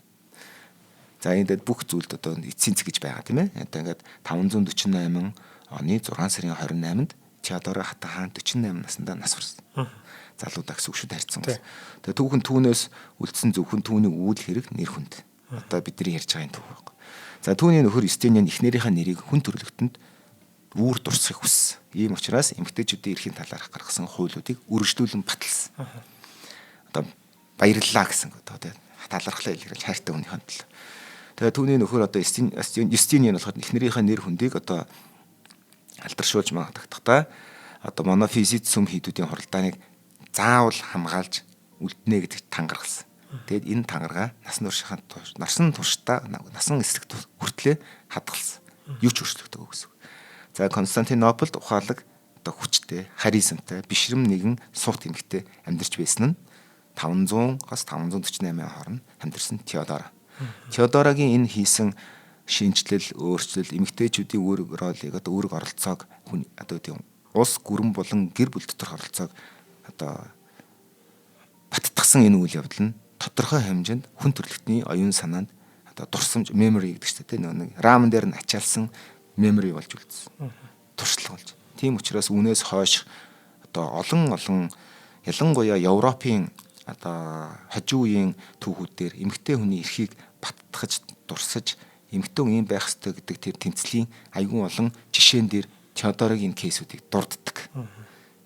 За энэ бүх зүйлд одоо эцсийн цэг гэж байгаа тийм ээ. Одоо ингээд 548 оны 6 сарын 28-нд Теодоро хатан хаан 48 наснда нас барсан. Залуудаа гэсэн үг шүү дайрцсан. Тэгээ түүхэн түүнээс үлдсэн зөвхөн түүний үйл хэрэг нэр хүнд. Одоо бидний ярьж байгаа энэ түүх байна. За түүний нөхөр Юстиниан эхнэрийнхээ нэрийг хүн төрлөختөнд үүр дурсахыг хүссэн. Ийм учраас эмэгтэйчүүдийн эрхийн талаарх гаргасан хуулиудыг үргэлжлүүлэн баталсан. Одоо баярлалаа гэсэн одоо талархлаа илэрхийлж хайртай хүний хандлаа. Тэгээ түүний нөхөр одоо Юстиниан болоход эхнэрийнхээ нэр хүндийг одоо алдаршуулж магадагтаа одоо монофизит сүм хийдүүдийн хуралдааныг заавал хамгаалж үлднэ гэдэг тангаргалсан. Тэгэд энэ тангаргаа насан туршдаа насан эсрэг хүртлээр хадгалсан. Юу ч өөрчлөгдөв гэсэн. За Константинополд ухаалаг одоо хүчтэй, харизмтай, бишрэм нэгэн суут эмэгтэй амьдарч байсан нь 500-аас 548 хооронд амьдарсан Теодоро. Теодорогийн энэ хийсэн шинжлэл, өөрчлөл, эмэгтэйчүүдийн үүрэг ролыг одоо үүрэг оролцоог одоо тийм улс гүрэн болон гэр бүл доторх оролцоог одоо баттгсан энэ үйл явдал нь тодорхой хэмжээнд хүн төрөлхтний оюун санаанд одоо дурсамж memory гэдэг чинь тийм нэг рамн дээр нь ачаалсан memory болж үлдсэн. Туршлага болж. Тийм учраас үнээс хойш одоо олон ялангуяа Европын одоо хажуу үеийн түүхүүдээр эмэгтэй хүний эрхийг баттгаж дурсаж эмэгтэй хүн юм байх ёстой гэдэг тэр тэмцлийн айгүй олон жишээн дээр Теодорын кейсүүдийг дурддаг.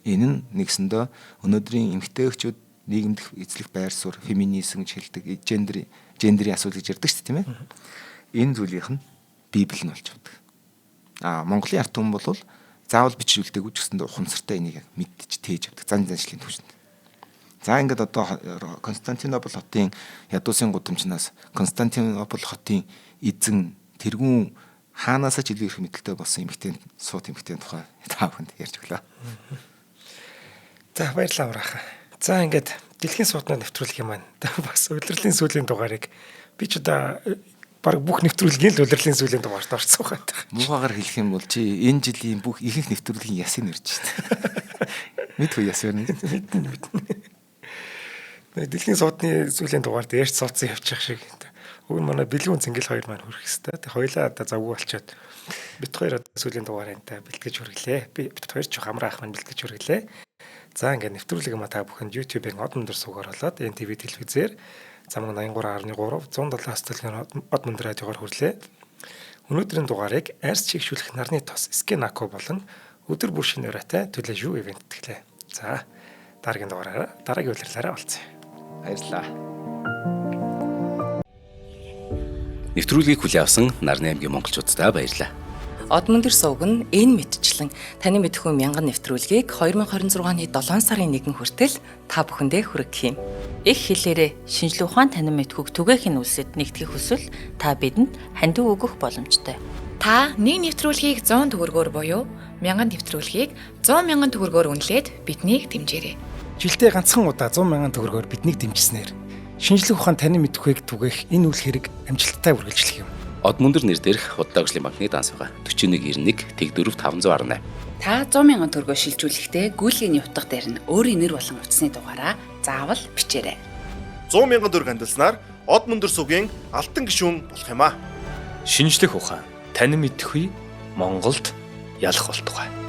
Энэ нь нэгсэндээ өнөөдрийн эмэгтэйчүүд нийгэмдэх эзлэх байр суурь, феминизм гэж хэлдэг, гендерийн асуудал гэж ярьдаг шүү дээ, тийм ээ. Энэ зүйлийнх нь Библи нь болж байдаг. Монголын ард түмэн бол заавал бичүүлдэггүй ч гэсэндээ ухамсартай энийг мэдж тээж авдаг. Заншлын түвшинд. За ингээд одоо Константинопол хотын ядуусын гудамжнаас Константинопол хотын эзэн тэргүүн хаанаасаа ч илүү их мэдлэлтэй болсон сууд эмэгтэй тухай та бүхэнд ярьж өглөө. За баярлалаа ураахан. За ингээд дэлхийн сууднууд нэвтрүүлгийн маань бас удирдлын сүүлийн дугаарыг би ч одоо баг бүх нэвтрүүлгийн л удирдлын сүүлийн дугаарт орсон байгаа. Муугаар хэлэх юм бол чи энэ жилийн бүх ихэнх нэвтрүүлгийн ясыг нэрж байна. Мэдгүй яс байна. Дэлхийн суудны сүүлийн дугаард ярьж суудсан явчих шиг. Уг нь манай бэлгүүн цэнгэл хоёр маань хүрэх хэвээр. Тэг хоёлаа одоо завгүй болчоод бит хоёр одоо сүүлийн дугаарынтай бэлтгэж хүргэлээ. Бит хоёр ч хамраа ах маань бэлтгэж хүргэлээ. За ингээд нэвтрүүлэг юм та бүхэнд YouTube-ийн од мөндөр суугаар болоод NTV телевизээр замаг 83.3 107 төлөвийн од мөндөр радиогоор хүрлээ. Өнөөдрийн дугаарыг арьс чигшүүлэх нарны тос Скенако болон өдөр бүр шинэ ураатай төлөж юу ивент тэтгэлээ. За дараагийн улирлаараа олцъё. Баярлалаа. Нэвтрүүлгийг хүлээн авсан Нарны аймгийн монголчуудаа баярлалаа. Од мөндөр сувг нь энэ мэдчлэн таны мэдхүйн мянган нэвтрүүлгийг 2026 оны 7 сарын 1 хүртэл та бүхэндээ хүргэх юм. Их хэлээрээ шинжлэх ухаан танин мэдхүйг түгээхийн үлсэд нэгтгэх хүсвэл та бидэнд хандив өгөх боломжтой. Та нэг нэвтрүүлгийг 100 төгрөгөөр буюу 1000 нэвтрүүлгийг 100 мянган төгрөгөөр үнэлээд биднийг дэмжээрэй. Жилдээ ганцхан удаа 100 мянган төгрөгөөр биднийг дэмжснээр шинжлэх ухаан танин мэдхүйг түгээх энэ үйл хэрэг амжилттай үргэлжлэх юм. Од мөндөр нэр дээрх Худалдаажлын банкны данс байгаа 4191 тэгдүрв 518. Та 100 мянган төгрөгөөр шилжүүлэхдээ гүйлгээний утга дээр нь өөрийн нэр болон утасны дугаараа заавал бичээрэй. 100 мянган төгрөг хандалснаар Од мөндөр сувгийн алтан гишүүн болох юм а. Шинжлэх ухаан танин мэдхгүй Монголд ялах болтугай.